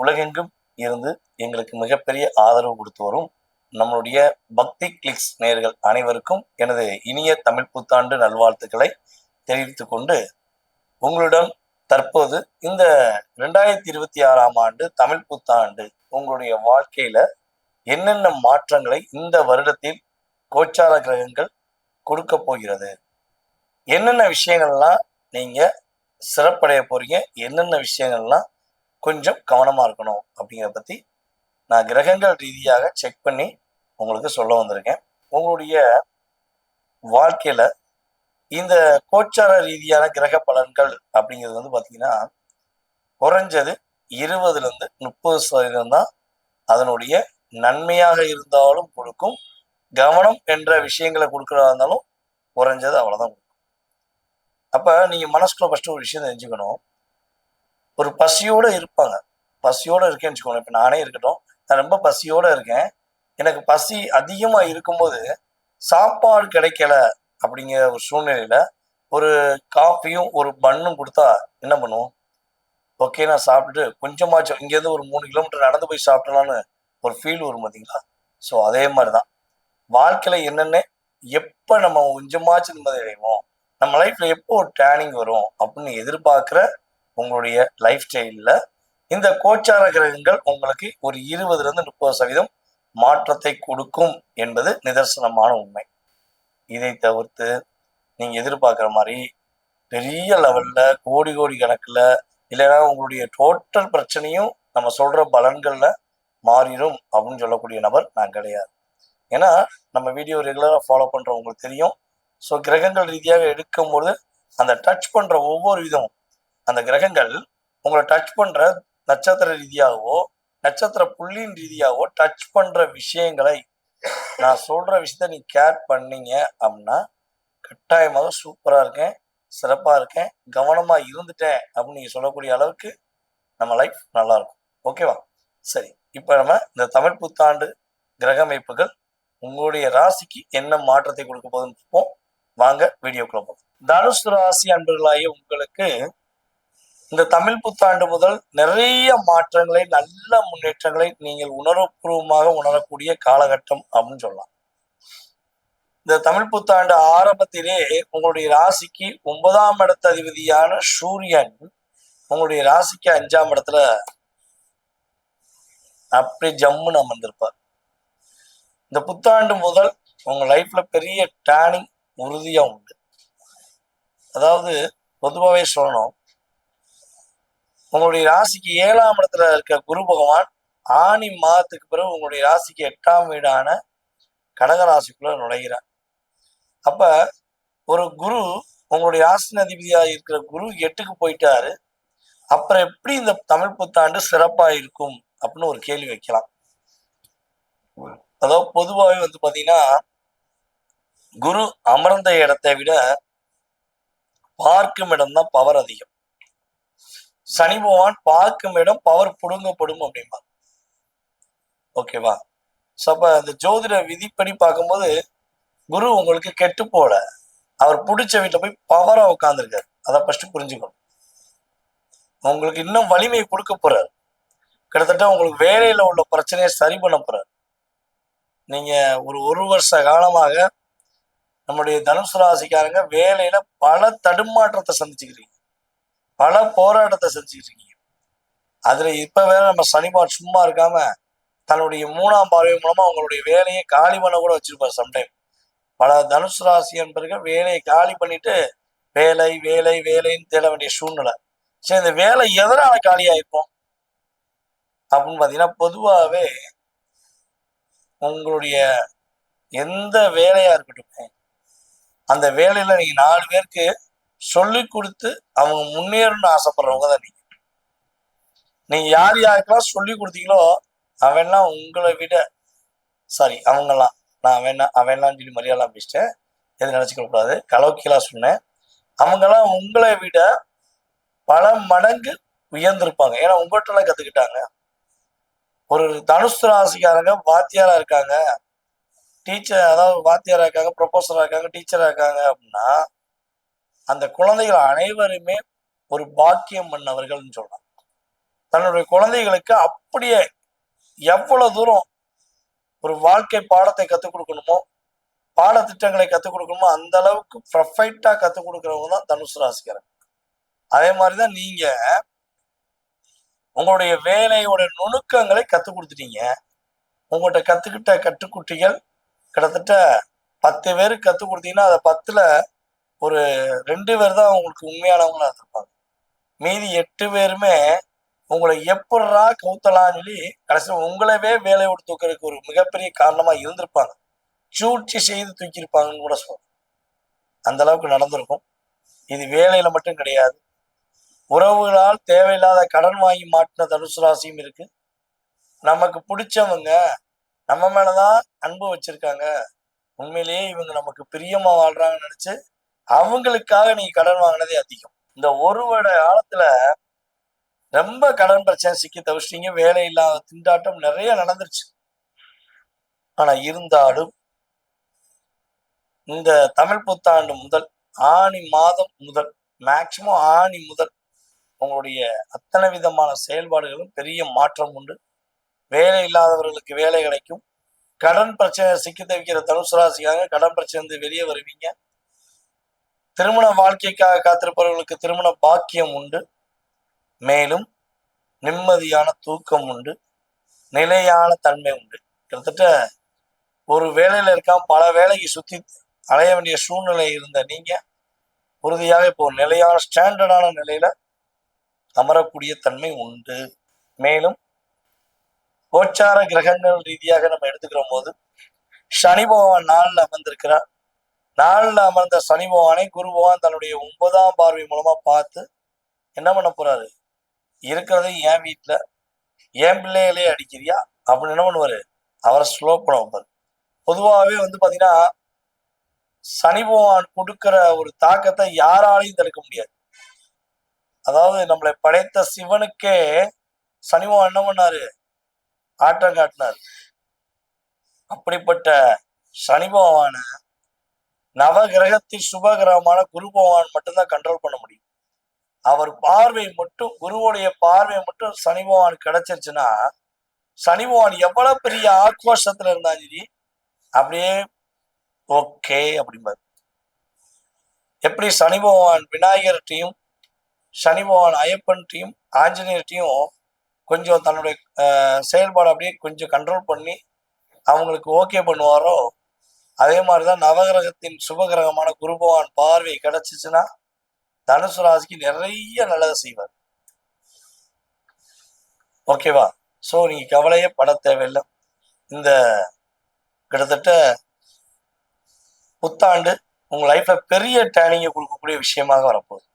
உலகெங்கும் இருந்து எங்களுக்கு மிகப்பெரிய ஆதரவு கொடுத்து வரும் நம்மளுடைய பக்தி கிளிக்ஸ் நேயர்கள் அனைவருக்கும் எனது இனிய தமிழ் புத்தாண்டு நல்வாழ்த்துக்களை தெரிவித்துக் கொண்டு உங்களிடம் தற்போது இந்த 2026ஆம் ஆண்டு தமிழ் புத்தாண்டு உங்களுடைய வாழ்க்கையில என்னென்ன மாற்றங்களை இந்த வருடத்தில் கோச்சார கிரகங்கள் கொடுக்க போகிறது, என்னென்ன விஷயங்கள்லாம் நீங்க சிறப்படைய போறீங்க, என்னென்ன விஷயங்கள்லாம் கொஞ்சம் கவனமா இருக்கணும் அப்படிங்கிறத பத்தி நான் கிரகங்கள் ரீதியாக செக் பண்ணி உங்களுக்கு சொல்ல வந்திருக்கேன். உங்களுடைய வாழ்க்கையில இந்த கோச்சார ரீதியான கிரக பலன்கள் அப்படிங்கிறது வந்து பார்த்தீங்கன்னா குறைஞ்சது 20லேருந்து 30% தான் அதனுடைய நன்மையாக இருந்தாலும் கொடுக்கும், கவனம் என்ற விஷயங்களை கொடுக்கறதா இருந்தாலும் குறைஞ்சது அவ்வளோதான் கொடுக்கும். அப்போ நீங்கள் மனசுக்குள்ள ஃபஸ்ட்டு ஒரு விஷயம் தெரிஞ்சுக்கணும். ஒரு பசியோடு இருப்பாங்க, பசியோடு இருக்கேன்னு வச்சுக்கோங்க. இப்போ நானே இருக்கட்டும், நான் ரொம்ப பசியோடு இருக்கேன், எனக்கு பசி அதிகமாக இருக்கும்போது சாப்பாடு கிடைக்கல அப்படிங்கிற ஒரு சூழ்நிலையில் ஒரு காஃபியும் ஒரு பன்னும் கொடுத்தா என்ன பண்ணுவோம்? ஓகே, நான் சாப்பிட்டுட்டு கொஞ்சமாச்சும் இங்கேருந்து ஒரு 3 கிலோமீட்டர் நடந்து போய் சாப்பிடலான்னு ஒரு ஃபீல் வரும் பார்த்தீங்களா? ஸோ அதே மாதிரி தான் வாழ்க்கையில் என்னென்ன எப்போ நம்ம கொஞ்சமாச்சும் நிம்மதி அடைவோம், நம்ம லைஃப்பில் எப்போ ஒரு டேர்னிங் வரும் அப்படின்னு எதிர்பார்க்குற உங்களுடைய லைஃப் ஸ்டைலில் இந்த கோச்சார கிரகங்கள் உங்களுக்கு ஒரு 20லேருந்து 30% மாற்றத்தை கொடுக்கும் என்பது நிதர்சனமான உண்மை. இதை தவிர்த்து நீங்கள் எதிர்பார்க்குற மாதிரி பெரிய லெவலில் கோடி கோடி கணக்கில் இல்லைன்னா உங்களுடைய டோட்டல் பிரச்சனையும் நம்ம சொல்கிற பலன்களில் மாறிடும் அப்படின்னு சொல்லக்கூடிய நபர் நான் கிடையாது. ஏன்னா நம்ம வீடியோ ரெகுலராக ஃபாலோ பண்ணுறவங்களுக்கு தெரியும். ஸோ கிரகங்கள் ரீதியாக எடுக்கும்போது அந்த டச் பண்ணுற ஒவ்வொரு விதமும் அந்த கிரகங்கள் உங்களை டச் பண்ணுற நட்சத்திர ரீதியாகவோ நட்சத்திர புள்ளியின் ரீதியாகவோ டச் பண்ணுற விஷயங்களை நான் சொல்கிற விஷயத்த நீ கேர் பண்ணீங்க அப்படின்னா கட்டாயமாக சூப்பராக இருக்கேன், சிறப்பாக இருக்கேன், கவனமாக இருந்துட்டேன் அப்படின்னு நீங்கள் சொல்லக்கூடிய அளவுக்கு நம்ம லைஃப் நல்லாயிருக்கும். ஓகேவா? சரி, இப்போ நம்ம இந்த தமிழ் புத்தாண்டு கிரக அமைப்புகள் உங்களுடைய ராசிக்கு என்ன மாற்றத்தை கொடுக்க போகுதுன்னு பார்ப்போம். வாங்க வீடியோக்குள்ள போகும். தனுசு ராசி அன்பர்களாகிய உங்களுக்கு இந்த தமிழ் புத்தாண்டு முதல் நிறைய மாற்றங்களை, நல்ல முன்னேற்றங்களை நீங்கள் உணர்வுபூர்வமாக உணரக்கூடிய காலகட்டம் அப்படின்னு சொல்லலாம். இந்த தமிழ் புத்தாண்டு ஆரம்பத்திலே உங்களுடைய ராசிக்கு 9ஆம் இடத்த அதிபதியான சூரியன் உங்களுடைய ராசிக்கு 5ஆம் இடத்துல அப்படி ஜம்முன்னு அமர்ந்திருப்பார். இந்த புத்தாண்டு முதல் உங்க லைஃப்ல பெரிய டேர்னிங் உறுதியா உண்டு. அதாவது பொதுவாகவே சொல்லணும், உங்களுடைய ராசிக்கு 7ஆம் இடத்துல இருக்க குரு பகவான் ஆனி மாதத்துக்கு பிறகு உங்களுடைய ராசிக்கு 8ஆம் வீடான கடகராசிக்குள்ள நுழைகிறார். அப்ப ஒரு குரு உங்களுடைய ராசின் அதிபதியாக இருக்கிற குரு 8க்கு போயிட்டாரு, அப்புறம் எப்படி இந்த தமிழ் புத்தாண்டு சிறப்பா இருக்கும் அப்படின்னு ஒரு கேள்வி வைக்கலாம். அதாவது பொதுவாகவே வந்து பாத்தீங்கன்னா குரு அமர்ந்த இடத்தை விட பார்க்கும் இடம் தான் பவர் அதிகம். சனி பகவான் பார்க்கும் இடம் பவர் புடுங்கப்படும் அப்படிம்பா. ஓகேவா? ஸோ அப்ப அந்த ஜோதிட விதிப்படி பார்க்கும்போது குரு உங்களுக்கு கெட்டு போல, அவர் பிடிச்ச வீட்டில் போய் பவரா உட்காந்துருக்காரு. அதை ஃபர்ஸ்ட் புரிஞ்சுக்கணும். உங்களுக்கு இன்னும் வலிமையை கொடுக்க போறாரு. கிட்டத்தட்ட உங்களுக்கு வேலையில உள்ள பிரச்சனையை சரி பண்ண போறாரு. நீங்க ஒரு வருஷ காலமாக நம்முடைய தனுசு ராசிக்காரங்க வேலையில பல தடுமாற்றத்தை சந்திச்சுக்கிறீங்க, பல போராட்டத்தை செஞ்சுக்கிட்டு இருக்கீங்க. அதுல இப்ப வேற நம்ம சனிபான் சும்மா இருக்காம தன்னுடைய 3ஆம் பார்வை மூலமா உங்களுடைய வேலையை காலி பண்ண கூட வச்சிருப்பாரு. சம்டைம் பல தனுசு ராசி என்பவர்கள் வேலையை காலி பண்ணிட்டு வேலை வேலை வேலைன்னு தேட வேண்டிய சூழ்நிலை. சரி, இந்த வேலை எதனால காலியாயிருக்கும் அப்படின்னு பாத்தீங்கன்னா, பொதுவாகவே உங்களுடைய எந்த வேலையா இருக்கட்டும் அந்த வேலையில நீங்க 4 பேருக்கு சொல்லி கொடுத்து அவங்க முன்னேறணும்னு ஆசைப்படுறவங்க தான் நீங்க யார் யாருக்கெல்லாம் சொல்லி கொடுத்தீங்களோ அவன்லாம் உங்களை விட அவங்கெல்லாம் நான் அவன்லாம் சொல்லி மரியாதை பேசிட்டேன், எதுவும் நினைச்சுக்க கூடாது, கலோக்கியலா சொன்னேன். அவங்கெல்லாம் உங்களை விட பல மடங்கு உயர்ந்திருப்பாங்க. ஏன்னா உங்கள்கிட்ட கத்துக்கிட்டாங்க. ஒரு தனுசு ராசிக்காரங்க வாத்தியாரா இருக்காங்க, டீச்சர், அதாவது வாத்தியாரா இருக்காங்க, ப்ரொஃபஸரா இருக்காங்க, டீச்சரா இருக்காங்க அப்படின்னா அந்த குழந்தைகள் அனைவருமே ஒரு பாக்கியம் பண்ணவர்கள்னு சொல்லலாம். தன்னுடைய குழந்தைகளுக்கு அப்படியே எவ்வளவு தூரம் ஒரு வாழ்க்கை பாடத்தை கற்றுக் கொடுக்கணுமோ, பாடத்திட்டங்களை கற்றுக் கொடுக்கணுமோ அந்த அளவுக்கு பர்ஃபெக்டா கற்றுக் கொடுக்குறவங்க தான் தனுசு ராசிக்காரங்க. அதே மாதிரிதான் நீங்க உங்களுடைய வேலையோட நுணுக்கங்களை கற்றுக் கொடுத்துட்டீங்க. உங்கள்கிட்ட கத்துக்கிட்ட கட்டுக்குட்டிகள் கிட்டத்தட்ட 10 பேருக்கு கற்றுக் கொடுத்தீங்கன்னா அதை 10ல் ஒரு 2 பேர் தான் உங்களுக்கு உண்மையானவங்களா இருந்திருப்பாங்க. மீதி 8 பேருமே உங்களை எப்படா கவுத்தலாம்னு சொல்லி கடைசியில் உங்களவே வேலையை விட்டு தூக்கிறதுக்கு ஒரு மிகப்பெரிய காரணமா இருந்திருப்பாங்க. சூழ்ச்சி செய்து தூக்கியிருப்பாங்கன்னு கூட சொல்லுவாங்க. அந்த அளவுக்கு நடந்திருக்கும். இது வேலையில மட்டும் கிடையாது, உறவுகளால் தேவையில்லாத கடன் வாங்கி மாட்டின தனுசு ராசியும் இருக்கு. நமக்கு பிடிச்சவங்க நம்ம மேலதான் அன்பு வச்சிருக்காங்க, உண்மையிலேயே இவங்க நமக்கு பிரியமா வாழ்றாங்கன்னு நினைச்சு அவங்களுக்காக நீங்க கடன் வாங்கினதே அதிகம். இந்த ஒரு வருட காலத்துல ரொம்ப கடன் பிரச்சனை சிக்கி தவிச்சிட்டீங்க. வேலை இல்லாத திண்டாட்டம் நிறைய நடந்துருச்சு. ஆனா இருந்தாலும் இந்த தமிழ் புத்தாண்டு முதல் ஆணி மாதம் முதல் மேக்சிமம் ஆணி முதல் உங்களுடைய அத்தனை விதமான செயல்பாடுகளும் பெரிய மாற்றம் உண்டு. வேலை இல்லாதவர்களுக்கு வேலை கிடைக்கும். கடன் பிரச்சனை சிக்கி தவிக்கிற தனுசு ராசிக்காக கடன் பிரச்சனை வெளியே வருவீங்க. திருமண வாழ்க்கைக்காக காத்திருப்பவர்களுக்கு திருமண பாக்கியம் உண்டு. மேலும் நிம்மதியான தூக்கம் உண்டு, நிலையான தன்மை உண்டு. கிட்டத்தட்ட ஒரு வேலையில இருக்காம பல வேலைக்கு சுத்தி அலைய வேண்டிய சூழ்நிலை இருந்த நீங்க உறுதியாக இப்போ நிலையான ஸ்டாண்டர்டான நிலையில அமரக்கூடிய தன்மை உண்டு. மேலும் கோச்சார கிரகங்கள் ரீதியாக நம்ம எடுத்துக்கிற போது சனி பகவான் நாளில் அமர்ந்திருக்கிறார். நாளில் அமர்ந்த சனி பகவானை குரு பகவான் தன்னுடைய 9ஆம் பார்வை மூலமா பார்த்து என்ன பண்ண போறாரு, இருக்கிறது என் வீட்டுல என் பிள்ளைகளே அடிக்கிறியா அப்படின்னு என்ன பண்ணுவாரு, அவரை ஸ்லோ பண்ண வைப்பாரு. பொதுவாகவே பாத்தீங்கன்னா சனி பகவான் கொடுக்கிற ஒரு தாக்கத்தை யாராலையும் தடுக்க முடியாது. அதாவது நம்மளை படைத்த சிவனுக்கே சனி பகவான் என்ன பண்ணாரு, ஆட்டம் காட்டினார். அப்படிப்பட்ட சனி பகவான நவகிரகத்தின் சுப கிரகமான குரு பகவான் மட்டும்தான் கண்ட்ரோல் பண்ண முடியும். அவர் பார்வை மட்டும், குருவுடைய பார்வை மட்டும் சனி பகவான் கிடைச்சிருச்சுன்னா சனி பகவான் எவ்வளவு பெரிய ஆக்ரோஷத்துல இருந்தாலும் சரி அப்படியே ஓகே அப்படிம்பாரு. எப்படி சனி பகவான் விநாயகர்கிட்டையும் சனி பகவான் ஐயப்பன்ட்டையும் ஆஞ்சநேயர்கிட்டையும் கொஞ்சம் தன்னுடைய செயல்பாடு அப்படியே கொஞ்சம் கண்ட்ரோல் பண்ணி அவங்களுக்கு ஓகே பண்ணுவாரோ, அதே மாதிரிதான் நவகிரகத்தின் சுபகிரகமான குரு பகவான் பார்வை கிடைச்சிச்சுன்னா தனுசு ராசிக்கு நிறைய நல்லதை செய்வார். ஓகேவா? ஸோ நீங்க கவலையே பட தேவையில்லை. இந்த கிட்டத்தட்ட புத்தாண்டு உங்க லைஃப்ல பெரிய டேர்னிங்கை கொடுக்கக்கூடிய விஷயமாக வரப்போகுது.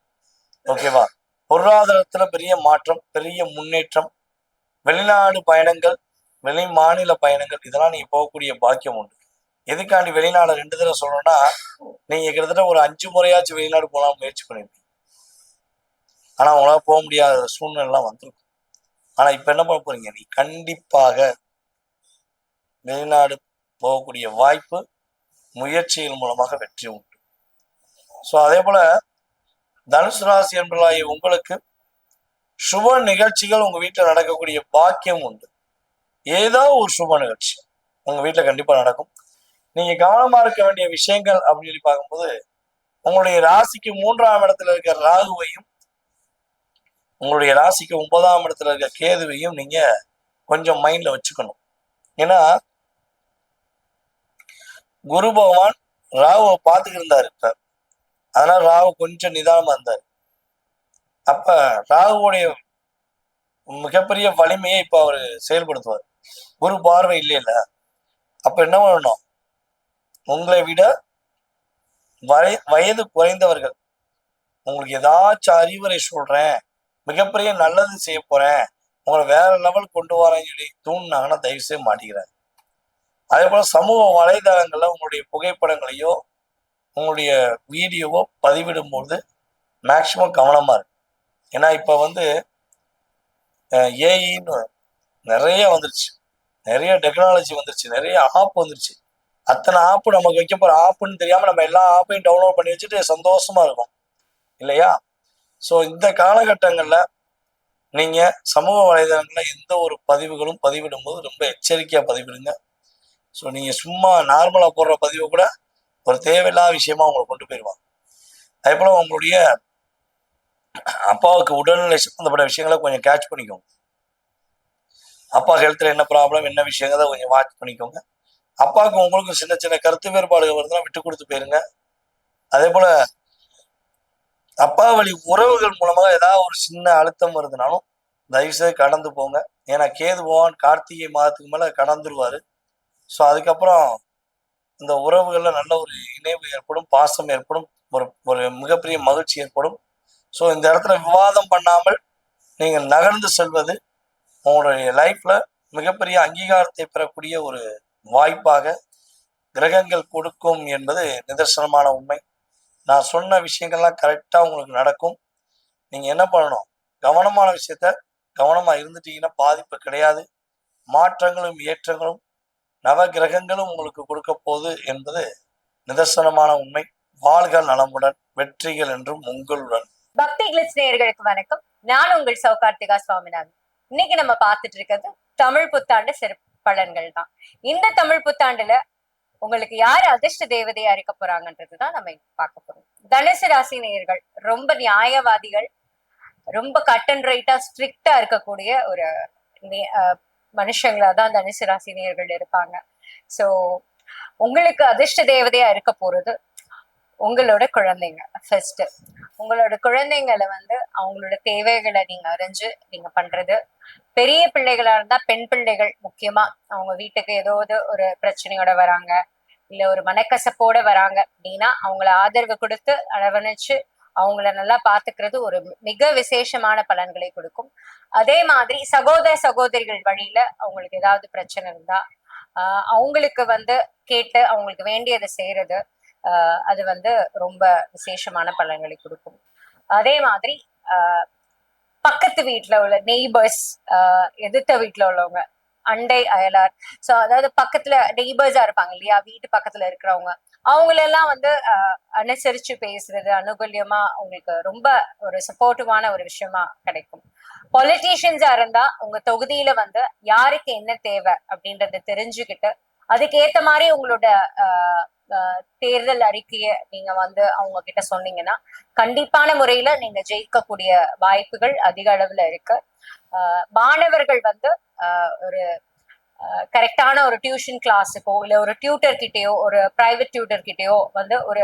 ஓகேவா? பொருளாதாரத்துல பெரிய மாற்றம், பெரிய முன்னேற்றம், வெளிநாடு பயணங்கள், வெளி மாநில பயணங்கள், இதெல்லாம் நீங்க போகக்கூடிய பாக்கியம் உண்டு. எதுக்காண்டி வெளிநாடு 2 தடவை சொல்லணும்னா, நீங்க கிட்டத்தட்ட ஒரு 5 முறையாச்சும் வெளிநாடு போலாம் முயற்சி பண்ணிருக்கீங்க. ஆனா உங்களால போக முடியாத சூழ்நிலை எல்லாம் வந்திருக்கும். ஆனா இப்ப என்ன பண்ண போறீங்க, நீ கண்டிப்பாக வெளிநாடு போகக்கூடிய வாய்ப்பு முயற்சிகள் மூலமாக வெற்றி உண்டு. ஸோ அதே போல தனுசு ராசி என்பதாகிய உங்களுக்கு சுப நிகழ்ச்சிகள் உங்க வீட்டில் நடக்கக்கூடிய பாக்கியம் உண்டு. ஏதோ ஒரு சுப நிகழ்ச்சி உங்க வீட்டில் கண்டிப்பா நடக்கும். நீங்க கவனமா இருக்க வேண்டிய விஷயங்கள் அப்படின்னு சொல்லி பார்க்கும்போது, உங்களுடைய ராசிக்கு 3ஆம் இடத்துல இருக்க ராகுவையும் உங்களுடைய ராசிக்கு 9ஆம் இடத்துல இருக்க கேதுவையும் நீங்க கொஞ்சம் மைண்ட்ல வச்சுக்கணும். ஏன்னா குரு பகவான் ராகுவை பார்த்துக்கிட்டு இருந்தாரு இப்ப, அதனால ராகு கொஞ்சம் நிதானமா இருந்தாரு. அப்ப ராகுவுடைய மிகப்பெரிய வலிமையை இப்ப அவரு செயல்படுத்துவார். குரு பார்வை இல்லையில, அப்ப என்ன பண்ணணும், உங்களை விட வயது குறைந்தவர்கள் உங்களுக்கு ஏதாச்சும் அறிவுரை சொல்றேன், மிகப்பெரிய நல்லது செய்ய போறேன், உங்களை வேற லெவல் கொண்டு வரேன்னு சொல்லி தூண்டினாங்கன்னா தயவு செய்ய மாட்டேங்கிறாங்க. அதே போல சமூக வலைதளங்கள்ல உங்களுடைய புகைப்படங்களையோ உங்களுடைய வீடியோவோ பதிவிடும்போது மேக்சிமம் கவனமா இருக்கு. ஏன்னா இப்ப ஏஐன்னு நிறைய வந்துருச்சு, நிறைய டெக்னாலஜி வந்துருச்சு, நிறைய ஆப் வந்துருச்சு. அத்தனை ஆப்பு நமக்கு வைக்க போற ஆப்புன்னு தெரியாம நம்ம எல்லா ஆப்பையும் டவுன்லோட் பண்ணி வச்சுட்டு சந்தோஷமா இருக்கும் இல்லையா? ஸோ இந்த காலகட்டங்கள்ல நீங்க சமூக வலைதளங்கள்ல எந்த ஒரு பதிவுகளும் பதிவிடும் போது ரொம்ப எச்சரிக்கையா பதிவிடுங்க. ஸோ நீங்க சும்மா நார்மலா போடுற பதிவை கூட ஒரு தேவையில்லாத விஷயமா உங்களை கொண்டு போயிடுவாங்க. அதே போல உங்களுடைய அப்பாவுக்கு உடல்நிலை சம்பந்தப்பட்ட விஷயங்களை கொஞ்சம் கேட்ச் பண்ணிக்கோங்க. அப்பா ஹெல்த்ல என்ன ப்ராப்ளம், என்ன விஷயங்கிறத கொஞ்சம் வாட்ச் பண்ணிக்கோங்க. அப்பாவுக்கு உங்களுக்கு சின்ன சின்ன கருத்து வேறுபாடுகள் வருதுன்னா விட்டு கொடுத்து போயிருங்க. அதே போல அப்பா வழி உறவுகள் மூலமாக ஏதாவது ஒரு சின்ன அழுத்தம் வருதுனாலும் தயவுசெய்து கடந்து போங்க. ஏன்னா கேது பகவான் கார்த்திகை மாதத்துக்கு மேல கடந்துருவாரு. ஸோ அதுக்கப்புறம் இந்த உறவுகள்ல நல்ல ஒரு இணைவு ஏற்படும், பாசம் ஏற்படும், ஒரு ஒரு மிகப்பெரிய மகிழ்ச்சி ஏற்படும். ஸோ இந்த இடத்துல விவாதம் பண்ணாமல் நீங்கள் நகர்ந்து செல்வது உங்களுடைய லைஃப்ல மிகப்பெரிய அங்கீகாரத்தை பெறக்கூடிய ஒரு வாய்ப்பாக கிரகங்கள் கொடுக்கும் என்பது நிதர்சனமான உண்மை. நான் சொன்ன விஷயங்கள்லாம் கரெக்டா உங்களுக்கு நடக்கும். நீங்க என்ன பண்ணணும், கவனமான விஷயத்த கவனமா இருந்துட்டீங்கன்னா பாதிப்பு கிடையாது. மாற்றங்களும் ஏற்றங்களும் நவ கிரகங்களும் உங்களுக்கு கொடுக்க போகுது என்பது நிதர்சனமான உண்மை. வாழ்க நலமுடன், வெற்றிகள் என்றும் உங்களுடன். பக்தி கிளிட்ஸ் நேயர்களுக்கு வணக்கம். நான் உங்கள் சௌகார்த்திகா சுவாமிநாதன். இன்னைக்கு நம்ம பார்த்துட்டு இருக்கிறது தமிழ் புத்தாண்டு சிறப்பு பலன்கள் தான். இந்த தமிழ் புத்தாண்டுல உங்களுக்கு யாரு அதிர்ஷ்ட தேவதையா இருக்க போறாங்கன்றதுதான் நம்ம பார்க்க போறோம். தனுசு ராசி நேயர்கள் ரொம்ப நியாயவாதிகள், ரொம்ப கட் அண்ட் ரைட்டா ஸ்ட்ரிக்டா இருக்கக்கூடிய ஒரு மனுஷங்களா தான் தனுசு ராசி நேயர்கள் இருப்பாங்க. சோ உங்களுக்கு அதிர்ஷ்ட தேவதையா இருக்க போறது உங்களோட குழந்தைங்க. ஃபர்ஸ்ட் உங்களோட குழந்தைங்களை அவங்களோட தேவைகளை நீங்க அறிஞ்சு நீங்க பண்றது. பெரிய பிள்ளைகளா இருந்தா பெண் பிள்ளைகள் முக்கியமா அவங்க வீட்டுக்கு ஏதாவது ஒரு பிரச்சனையோட வராங்க, இல்ல ஒரு மனக்கசப்போட வராங்க அப்படின்னா அவங்கள ஆதரவு கொடுத்து அரவணைச்சு அவங்கள நல்லா பாத்துக்கிறது ஒரு மிக விசேஷமான பலன்களை கொடுக்கும். அதே மாதிரி சகோதர சகோதரிகள் வழியில அவங்களுக்கு ஏதாவது பிரச்சனை இருந்தா அவங்களுக்கு கேட்டு அவங்களுக்கு வேண்டியதை செய்யறது, அது ரொம்ப விசேஷமான பலன்களை கொடுக்கும். அதே மாதிரி பக்கத்து வீட்டுல உள்ள நெய்பர்ஸ், எதிர்த்த வீட்டுல உள்ளவங்க, அண்டை அயலார், சோ அதாவது பக்கத்துல நெய்பர்ஸா இருப்பாங்க இல்லையா, வீட்டு பக்கத்துல இருக்கிறவங்க, அவங்களெல்லாம் அனுசரிச்சு பேசுறது அனுகூல்யமா உங்களுக்கு ரொம்ப ஒரு சப்போர்ட்டிவான ஒரு விஷயமா கிடைக்கும். பொலிட்டீஷியன்ஸா இருந்தா உங்க தொகுதியில யாருக்கு என்ன தேவை அப்படின்றத தெரிஞ்சுக்கிட்டு அதுக்கேத்த மாதிரி உங்களோட தேர்தல் அறிக்கைய நீங்க அவங்க கிட்ட சொன்னீங்கன்னா கண்டிப்பான முறையில நீங்க ஜெயிக்கக்கூடிய வாய்ப்புகள் அதிக அளவுல இருக்கு. மாணவர்கள் ஒரு கரெக்டான ஒரு டியூஷன் கிளாஸுக்கோ இல்ல ஒரு டியூட்டர் கிட்டயோ ஒரு பிரைவேட் டியூட்டர் கிட்டயோ ஒரு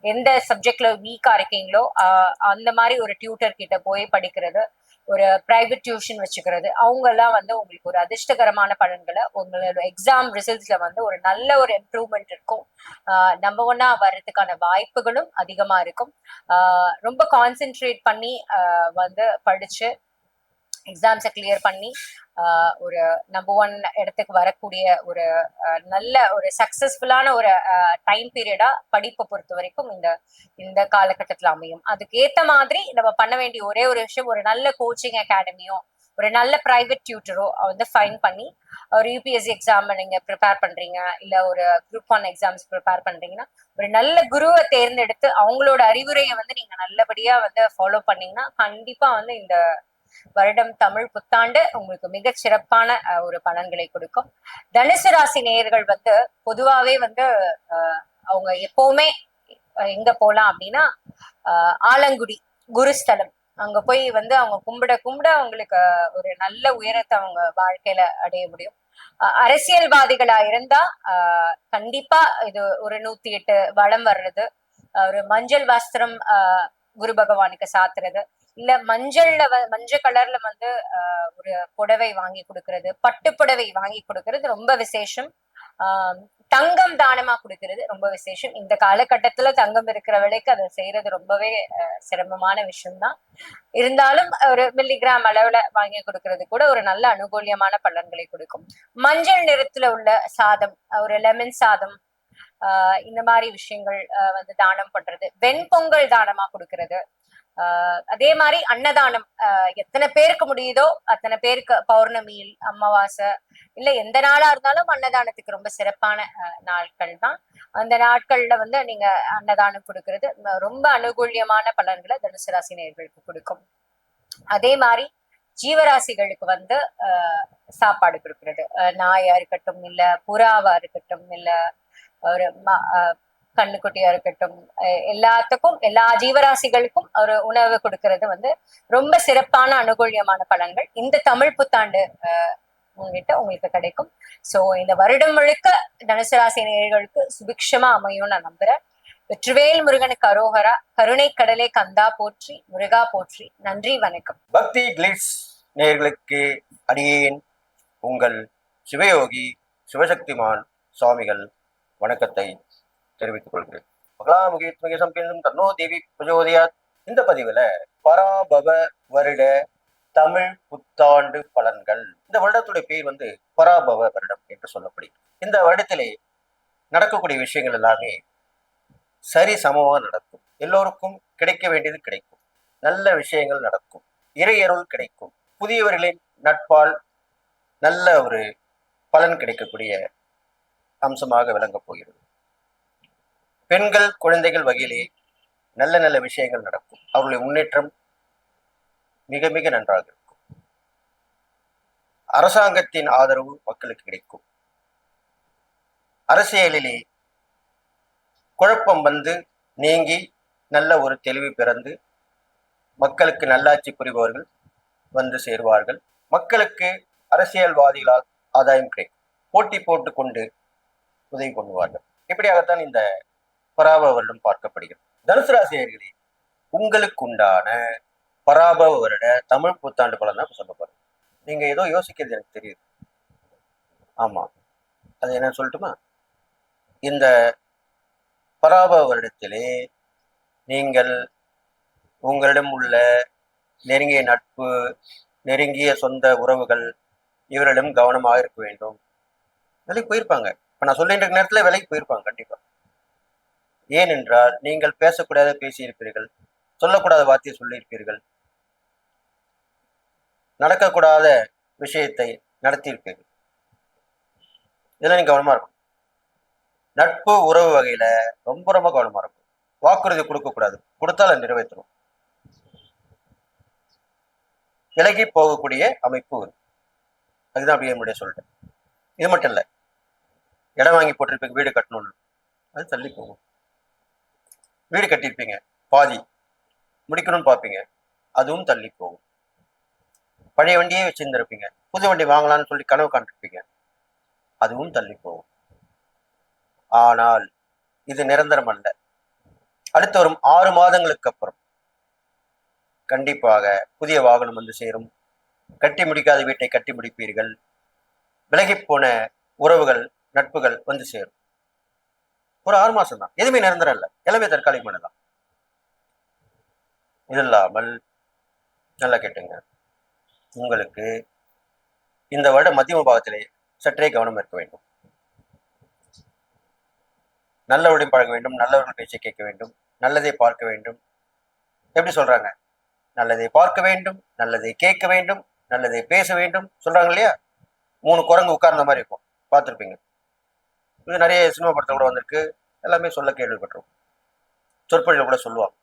எந்த சப்ஜெக்ட்ல வீக்கா இருக்கீங்களோ அந்த மாதிரி ஒரு டியூட்டர் கிட்ட போய் படிக்கிறது, ஒரு பிரைவேட் டியூஷன் வச்சுக்கிறது, அவங்க எல்லாம் உங்களுக்கு ஒரு அதிர்ஷ்டகரமான பலன்களை உங்களோட எக்ஸாம் ரிசல்ட்ஸ்ல ஒரு நல்ல ஒரு இம்ப்ரூவ்மெண்ட் இருக்கும். நம்பர் ஒன்னா வர்றதுக்கான வாய்ப்புகளும் அதிகமா இருக்கும். ரொம்ப கான்சென்ட்ரேட் பண்ணி படிச்சு எக்ஸாம்ஸை கிளியர் பண்ணி ஒரு நம்பர் ஒன் இடத்துக்கு வரக்கூடிய ஒரு நல்ல ஒரு சக்சஸ்ஃபுல்லான ஒரு டைம் பீரியடா படிப்பை பொறுத்த வரைக்கும் இந்த இந்த காலகட்டத்தில் அமையும். அதுக்கு ஏத்த மாதிரி நம்ம பண்ண வேண்டிய ஒரே ஒரு விஷயம், ஒரு நல்ல கோச்சிங் அகாடமியோ ஒரு நல்ல பிரைவேட் டியூட்டரோ ஃபைன் பண்ணி ஒரு யூபிஎஸ்சி எக்ஸாம் நீங்க ப்ரிப்பேர் பண்றீங்க, இல்ல ஒரு குரூப் ஒன் எக்ஸாம்ஸ் ப்ரிப்பேர் பண்றீங்கன்னா ஒரு நல்ல குருவை தேர்ந்தெடுத்து அவங்களோட அறிவுரையை நீங்க நல்லபடியா ஃபாலோ பண்ணீங்கன்னா கண்டிப்பா இந்த வருடம் தமிழ் புத்தாண்டு உங்களுக்கு மிக சிறப்பான ஒரு பலன்களை கொடுக்கும். தனுசு ராசி நேயர்கள் பொதுவாவே அவங்க எப்பவுமே எங்க போலாம் அப்படின்னா ஆலங்குடி குருஸ்தலம் அங்க போய் அவங்க கும்பிட கும்பிட அவங்களுக்கு ஒரு நல்ல உயரத்தை அவங்க வாழ்க்கையில அடைய முடியும். அரசியல்வாதிகளா இருந்தா கண்டிப்பா இது ஒரு 108 வளம் வர்றது, ஒரு மஞ்சள் வஸ்திரம் குரு பகவானுக்கு சாத்துறது, இல்ல மஞ்சள் கலர்ல ஒரு புடவை வாங்கி கொடுக்கறது, பட்டு புடவை வாங்கி கொடுக்கறது ரொம்ப விசேஷம். தங்கம் தானமா கொடுக்கறது ரொம்ப விசேஷம். இந்த காலகட்டத்துல தங்கம் இருக்கிற விலைக்கு அதை செய்யறது ரொம்பவே சிரமமான விஷயம்தான். இருந்தாலும் ஒரு மில்லிகிராம் அளவுல வாங்கி கொடுக்கறது கூட ஒரு நல்ல அனுகூலியமான பலன்களை கொடுக்கும். மஞ்சள் நிறத்துல உள்ள சாதம், ஒரு லெமன் சாதம், இந்த மாதிரி விஷயங்கள் தானம் பண்றது, வெண்பொங்கல் தானமா கொடுக்கறது, அதே மாதிரி அன்னதானம் எத்தனை பேருக்கு முடியுதோ அத்தனை பேருக்கு பௌர்ணமியில் அமாவாசை இல்ல எந்த நாளா இருந்தாலும் அன்னதானத்துக்கு ரொம்ப சிறப்பான நாட்கள் தான். அந்த நாட்கள்ல நீங்க அன்னதானம் கொடுக்கறது ரொம்ப அனுகூல்யமான பலன்களை தனுசு ராசி நேயர்களுக்கு கொடுக்கும். அதே மாதிரி ஜீவராசிகளுக்கு வந்து சாப்பாடு கொடுக்கறது. நாயா இருக்கட்டும், இல்ல புறாவா இருக்கட்டும், இல்ல ஒரு கண்ணுக்குட்டியா இருக்கட்டும், எல்லாத்துக்கும் எல்லா ஜீவராசிகளுக்கும் ஒரு உணவு கொடுக்கறது வந்து ரொம்ப சிறப்பான அனுகூல்யமான பலன்கள் இந்த தமிழ் புத்தாண்டு உங்ககிட்ட உங்களுக்கு கிடைக்கும். சோ இந்த வருடம் முழுக்க தனுசு ராசி நேயர்களுக்கு சுபிக்ஷமா அமையும் நான் நம்புறேன். வெற்றிவேல் முருகனுக்கு அரோகரா. கருணை கடலே கந்தா போற்றி, முருகா போற்றி. நன்றி, வணக்கம். பக்தி கிளிட்ஸ் நேயர்களுக்கு அடியேன் உங்கள் சிவயோகி சிவசக்திமான் சுவாமிகள் வணக்கத்தை தெரிவித்துக் கொள்கிறேன். மகளாமுகி சம்பேந்தும் தன்னோ தேவி பிரஜோதயாத். இந்த பதிவுல பராபவ வருட தமிழ் புத்தாண்டு பலன்கள். இந்த வருடத்துடைய பெயர் வந்து பராபவ வருடம் என்று சொல்லப்படுகிறது. இந்த வருடத்திலே நடக்கக்கூடிய விஷயங்கள் எல்லாமே சரி சமமாக நடக்கும். எல்லோருக்கும் கிடைக்க வேண்டியது கிடைக்கும். நல்ல விஷயங்கள் நடக்கும். இறையருள் கிடைக்கும். புதியவர்களின் நட்பால் நல்ல ஒரு பலன் கிடைக்கக்கூடிய அம்சமாக விளங்கப் போகிறது. பெண்கள் குழந்தைகள் வகையிலே நல்ல நல்ல விஷயங்கள் நடக்கும். அவர்களுடைய முன்னேற்றம் மிக மிக நன்றாக இருக்கும். அரசாங்கத்தின் ஆதரவு மக்களுக்கு கிடைக்கும். அரசியலிலே குழப்பம் வந்து நீங்கி நல்ல ஒரு தெளிவு பிறந்து மக்களுக்கு நல்லாட்சி புரிபவர்கள் வந்து சேருவார்கள். மக்களுக்கு அரசியல்வாதிகளால் ஆதாயம் கிடைக்கும். போட்டி போட்டு கொண்டு உதவி பண்ணுவார்கள். இப்படியாகத்தான் இந்த பராபவ வருடம் பார்க்கப்படுகிறது. தனுசு ராசியர்களே, உங்களுக்கு உண்டான பராபவ வருட தமிழ் புத்தாண்டு பலன் தான் சொல்ல போறேன். நீங்க ஏதோ யோசிக்கிறது எனக்கு தெரியுது. ஆமா, அது என்னன்னு சொல்லட்டுமா? இந்த பராபவ வருடத்திலே நீங்கள் உங்களிடம் உள்ள நெருங்கிய நட்பு, நெருங்கிய சொந்த உறவுகள் இவரிடம் கவனமாக இருக்க வேண்டும். விலைக்கு போயிருப்பாங்க. இப்ப நான் சொல்லிட்டு இருக்க நேரத்துல விலைக்கு போயிருப்பாங்க கண்டிப்பா. ஏனென்றால் நீங்கள் பேசக்கூடாத பேசியிருப்பீர்கள், சொல்லக்கூடாத வார்த்தையை சொல்லியிருப்பீர்கள், நடக்கக்கூடாத விஷயத்தை நடத்தியிருப்பீர்கள். இதெல்லாம் நீங்க கவனமா இருக்கும். நட்பு உறவு வகையில ரொம்ப ரொம்ப கவனமா இருக்கும். வாக்குறுதி கொடுக்கக்கூடாது, கொடுத்தால் நிறைவேற்றணும். விலகி போகக்கூடிய அமைப்பு வரும். அதுதான் அப்படியே என்னுடைய சொல்லிட்டேன். இது மட்டும் இல்லை, இடம் வாங்கி போட்டிருப்பீங்க, வீடு கட்டணும்னு, அது தள்ளி போகும். வீடு கட்டியிருப்பீங்க, பாதி முடிக்கணும்னு பார்ப்பீங்க, அதுவும் தள்ளி போகும். பழைய வண்டியே வச்சிருந்திருப்பீங்க, புது வண்டி வாங்கலாம்னு சொல்லி கனவு காண்டிருப்பீங்க, அதுவும் தள்ளி போகும். ஆனால் இது நிரந்தரம் அல்ல. அடுத்து வரும் 6 மாதங்களுக்கு அப்புறம் கண்டிப்பாக புதிய வாகனம் வந்து சேரும். கட்டி முடிக்காத வீட்டை கட்டி முடிப்பீர்கள். விலகி போன உறவுகள் நட்புகள் வந்து சேரும். ஒரு 6 மாசம் தான், எதுவுமே நிரந்தரம் இல்லை, எல்லாமே தற்காலிகமானதான். இது இல்லாமல் நல்லா கேட்டுங்க, உங்களுக்கு இந்த வருட மத்தியம பாகத்திலே சற்றே கவனம் இருக்க வேண்டும். நல்லவருடன் பழக வேண்டும், நல்லவர்கள் பேச்சை கேட்க வேண்டும், நல்லதை பார்க்க வேண்டும். எப்படி சொல்றாங்க? நல்லதை பார்க்க வேண்டும், நல்லதை கேட்க வேண்டும், நல்லதை பேச வேண்டும் சொல்றாங்க இல்லையா? 3 குரங்கு உட்கார்ந்த மாதிரி இருக்கும், பார்த்துருப்பீங்க. இது நிறைய சினிமா படத்தில் கூட வந்திருக்கு, எல்லாமே சொல்ல கேள்விப்பட்டிருக்கும். சொற்பொழில கூட சொல்லுவாங்க.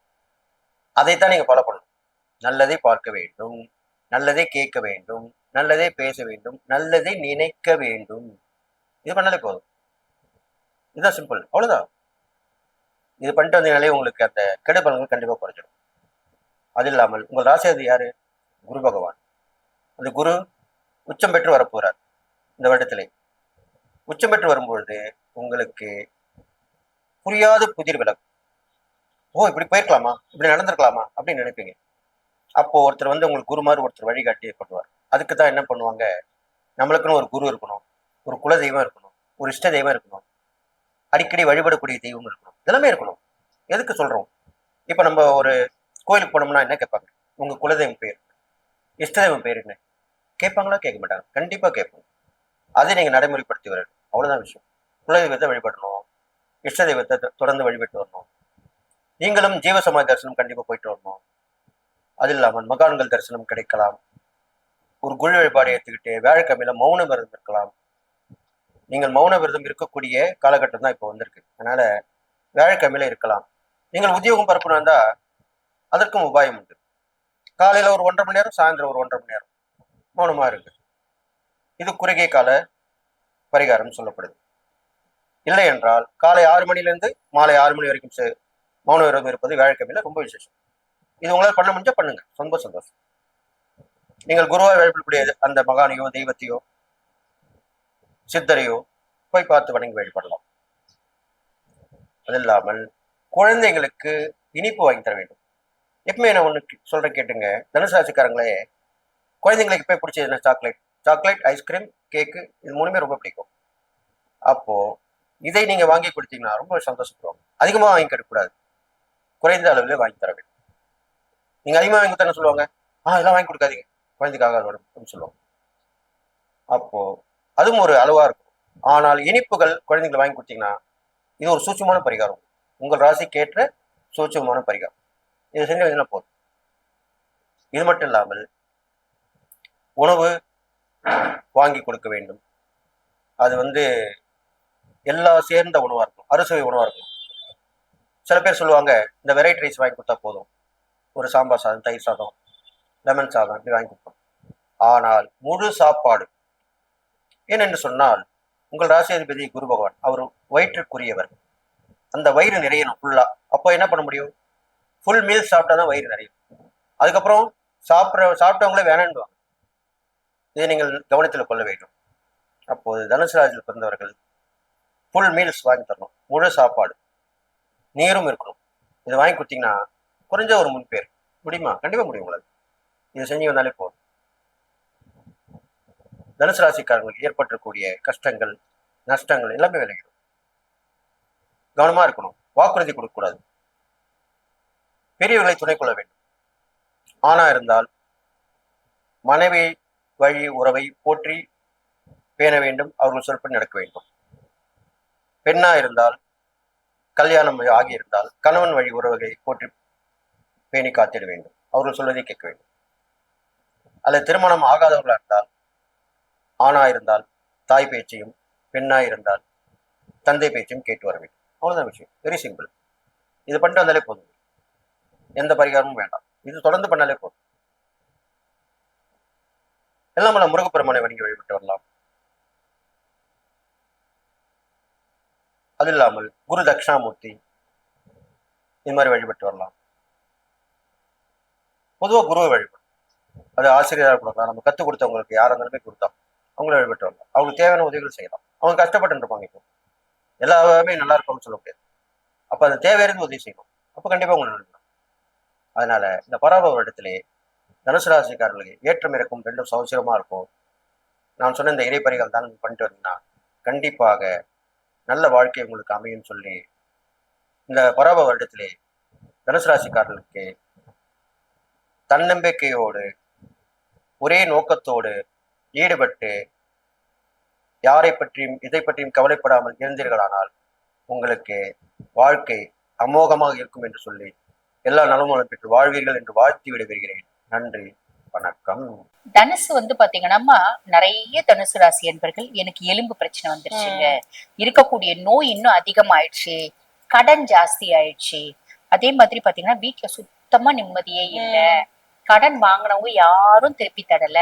அதைத்தான் நீங்க ஃபாலோ பண்ணணும். நல்லதை பார்க்க வேண்டும், நல்லதை கேட்க வேண்டும், நல்லதை பேச வேண்டும், நல்லதை நினைக்க வேண்டும். இது பண்ணாலே போதும். இதுதான் சிம்பிள், அவ்வளவுதான். இது பண்ணிட்டு வந்தீங்கனாலே உங்களுக்கு அந்த கெடுபலன்கள் கண்டிப்பா குறைஞ்சிடும். அது இல்லாமல் உங்கள் ராசியாதி யாரு? குரு பகவான். அந்த குரு உச்சம் பெற்று வரப்போறார் இந்த வருடத்திலே. உச்சம் பெற்று வரும்பொழுது உங்களுக்கு புரியாத புதிர் விலகும். ஓ, இப்படி போயிருக்கலாமா, இப்படி நடந்திருக்கலாமா அப்படின்னு நினைப்பீங்க. அப்போ ஒருத்தர் வந்து உங்களுக்கு குரு மாதிரி ஒருத்தர் வழிகாட்டி பண்ணுவார். அதுக்கு தான் என்ன பண்ணுவாங்க, நம்மளுக்குன்னு ஒரு குரு இருக்கணும், ஒரு குல தெய்வம் இருக்கணும், ஒரு இஷ்ட தெய்வம் இருக்கணும், அடிக்கடி வழிபடக்கூடிய தெய்வம் இருக்கணும், இதெல்லாமே இருக்கணும். எதுக்கு சொல்றோம்? இப்ப நம்ம ஒரு கோயிலுக்கு போனோம்னா என்ன கேட்பாங்க? உங்க குலதெய்வம் பேர், இஷ்ட தெய்வம் பேர் என்ன கேட்பாங்களா? கேட்க மாட்டாங்க, கண்டிப்பா கேட்பாங்க. அதை நீங்க நடைமுறைப்படுத்தி வரணும், அவ்வளவுதான் விஷயம். குலதெய்வத்தை வழிபடணும், இஷ்ட தெய்வத்தை தொடர்ந்து வழிபட்டு வரணும். நீங்களும் ஜீவசமாதி தரிசனம் கண்டிப்பா போயிட்டு வரணும். அது இல்லாமல் மகான்கள் தரிசனம் கிடைக்கலாம். ஒரு குரு வழிபாடு ஏற்றுக்கிட்டு வியாழக்கிழமையில மௌன விரதம் இருக்கலாம். நீங்கள் மௌன விரதம் இருக்கக்கூடிய காலகட்டம் தான் இப்போ வந்திருக்கு. அதனால வியாழக்கிழமையில இருக்கலாம். நீங்கள் உத்தியோகம் பரப்பணும் இருந்தா அதற்கும் உபாயம் உண்டு. காலையில ஒரு 1.5 மணி நேரம், சாயந்தரம் ஒரு 1.5 மணி நேரம் மௌனமா இருக்கு. இது குறுகிய கால பரிகாரம் சொல்லப்படுது. இல்லை என்றால் காலை 6 மணிலேருந்து மாலை 6 மணி வரைக்கும் மௌன விரதம் இருப்பது வியாழக்கிழமையில ரொம்ப விசேஷம். இது உங்களால் பண்ண முடிஞ்சா பண்ணுங்க, ரொம்ப சந்தோஷம். நீங்கள் குருவாய் வழிபடக்கூடிய அந்த மகானையோ தெய்வத்தையோ சித்தரையோ போய் பார்த்து வணங்கி வழிபடலாம். அது இல்லாமல் குழந்தைங்களுக்கு இனிப்பு வாங்கி தர வேண்டும். எப்பவுமே நான் ஒண்ணு சொல்றேன் கேட்டுங்க, தனுசு ராசிக்காரங்களே, குழந்தைங்களுக்கு போய் பிடிச்சது என்ன? சாக்லேட், ஐஸ்கிரீம், கேக்கு, இது மூணுமே ரொம்ப பிடிக்கும். அப்போ இதை நீங்க வாங்கி கொடுத்தீங்கன்னா ரொம்ப சந்தோஷப்படுவாங்க. அதிகமா வாங்கி கொடுக்கக்கூடாது, குறைந்த அளவில் வாங்கி தர வேண்டும். நீங்க அதிகமா வாங்கி கொடுத்தா சொல்லுவாங்க, இதெல்லாம் வாங்கி கொடுக்காதீங்க, குழந்தைக்காக அப்படின்னு சொல்லுவாங்க. அப்போ அதுவும் ஒரு அளவா இருக்கும். ஆனால் இனிப்புகள் குழந்தைங்களை வாங்கி கொடுத்தீங்கன்னா இது ஒரு சூட்சமான பரிகாரம், உங்கள் ராசிக்கேற்ற சூட்சமான பரிகாரம். இது செஞ்சு வச்சுனா போதும். இது மட்டும் இல்லாமல் உணவு வாங்கி கொடுக்க வேண்டும். அது எல்லாம் சேர்ந்த உணவா இருக்கும், அறுசுவை உணவா இருக்கும். சில பேர் சொல்லுவாங்க, இந்த வெரைட்டி ரைஸ் வாங்கி கொடுத்தா போதும், ஒரு சாம்பார் சாதம், தயிர் சாதம், லெமன் சாதம் இப்படி வாங்கி கொடுப்போம். ஆனால் முழு சாப்பாடு, ஏனென்று சொன்னால் உங்கள் ராசியாதிபதி குரு பகவான், அவர் வயிற்றுக்குரியவர். அந்த வயிறு நிறையணும் ஃபுல்லா. அப்போ என்ன பண்ண முடியும்? ஃபுல் மீல் சாப்பிட்டா தான் வயிறு நிறையும். அதுக்கப்புறம் சாப்பிட்டவங்களே வேணாண்டுவாங்க. இதை நீங்கள் கவனத்தில் கொள்ள வேண்டும். அப்போது தனுசு ராசியில் பிறந்தவர்கள் ஃபுல் மீல்ஸ் வாங்கி தரணும், முழு சாப்பாடு, நீரும் இருக்கணும். இதை வாங்கி கொடுத்தீங்கன்னா குறைஞ்ச ஒரு முன்பேர் முடியுமா? கண்டிப்பா முடியும் உங்களுக்கு. இது செஞ்சு வந்தாலே போதும். தனுசு ராசிக்காரங்களுக்கு ஏற்பட்டிருக்கக்கூடிய கஷ்டங்கள், நஷ்டங்கள் எல்லாமே விலகிடும். கவனமா இருக்கணும், வாக்குறுதி கொடுக்கக்கூடாது, பெரியவர்களை துணை கொள்ள வேண்டும். ஆணா இருந்தால் மனைவி வழி உறவை போற்றி பேண வேண்டும், அவர்கள் சொற்படி நடக்க வேண்டும். பெண்ணா இருந்தால், கல்யாணம் ஆகியிருந்தால் கணவன் வழி உறவுகளை போற்றி பேணி காத்திட வேண்டும், அவர்கள் சொல்வதை கேட்க வேண்டும். அல்லது திருமணம் ஆகாதவர்களாக இருந்தால், ஆணா இருந்தால் தாய் பேச்சையும், பெண்ணா இருந்தால் தந்தை பேச்சையும் கேட்டு வர வேண்டும். அவ்வளவுதான் விஷயம், வெரி சிம்பிள். இது பண்ணிட்டு வந்தாலே போதும், எந்த பரிகாரமும் வேண்டாம். இது தொடர்ந்து பண்ணாலே போதும். எல்லாம் நம்ம முருகப்பெருமானை வணங்கி வழிபட்டு வரலாம். அது இல்லாமல் குரு தட்சிணாமூர்த்தி இது மாதிரி வழிபட்டு வரலாம். பொதுவாக குருவை வழிபடும், அது ஆசிரியராக கொடுக்கலாம், நம்ம கற்றுக் கொடுத்தவங்களுக்கு யாராக இருந்தாலுமே கொடுத்தா அவங்கள வழிபட்டு வரலாம். அவங்களுக்கு தேவையான உதவிகள் செய்யலாம். அவங்க கஷ்டப்பட்டு இருப்பாங்க, இப்போ எல்லாமே நல்லா இருக்கும்னு சொல்ல முடியாது. அப்போ அது தேவையிருந்து உதவி செய்யணும், அப்போ கண்டிப்பாக உங்களுக்கு நடக்கும். அதனால இந்த பராபவ இடத்திலே தனுசு ராசிக்காரர்களுக்கு ஏற்றம் இறக்கும் ரெண்டும் சௌசியமா இருக்கும். நான் சொன்ன இந்த இறைப்பறிகள் தான் பண்ணிட்டு வந்தீங்கன்னா கண்டிப்பாக நல்ல வாழ்க்கை உங்களுக்கு அமையும் சொல்லி, இந்த பராபவ வருடத்திலே தனுசு ராசிக்காரர்களுக்கு தன்னம்பிக்கையோடு ஒரே நோக்கத்தோடு ஈடுபட்டு யாரை பற்றியும் இதை பற்றியும் கவலைப்படாமல் இருந்தீர்களானால் உங்களுக்கு வாழ்க்கை அமோகமாக இருக்கும் என்று சொல்லி எல்லா நலமும் பெற்று வாழ்வீர்கள் என்று வாழ்த்தி விடைபெறுகிறேன். நன்றி, வணக்கம். தனுசு பாத்தீங்கன்னா நிறைய தனுசு ராசி என்பர்கள் எனக்கு எலும்பு பிரச்சனை வந்துருச்சுங்க, இருக்கக்கூடிய நோய் இன்னும் அதிகமாயிடுச்சு, கடன் ஜாஸ்தி ஆயிடுச்சு, அதே மாதிரி பாத்தீங்கன்னா வீட்டுல சுத்தமா நிம்மதியே இல்ல, கடன் வாங்கினவங்க யாரும் திருப்பி தரல,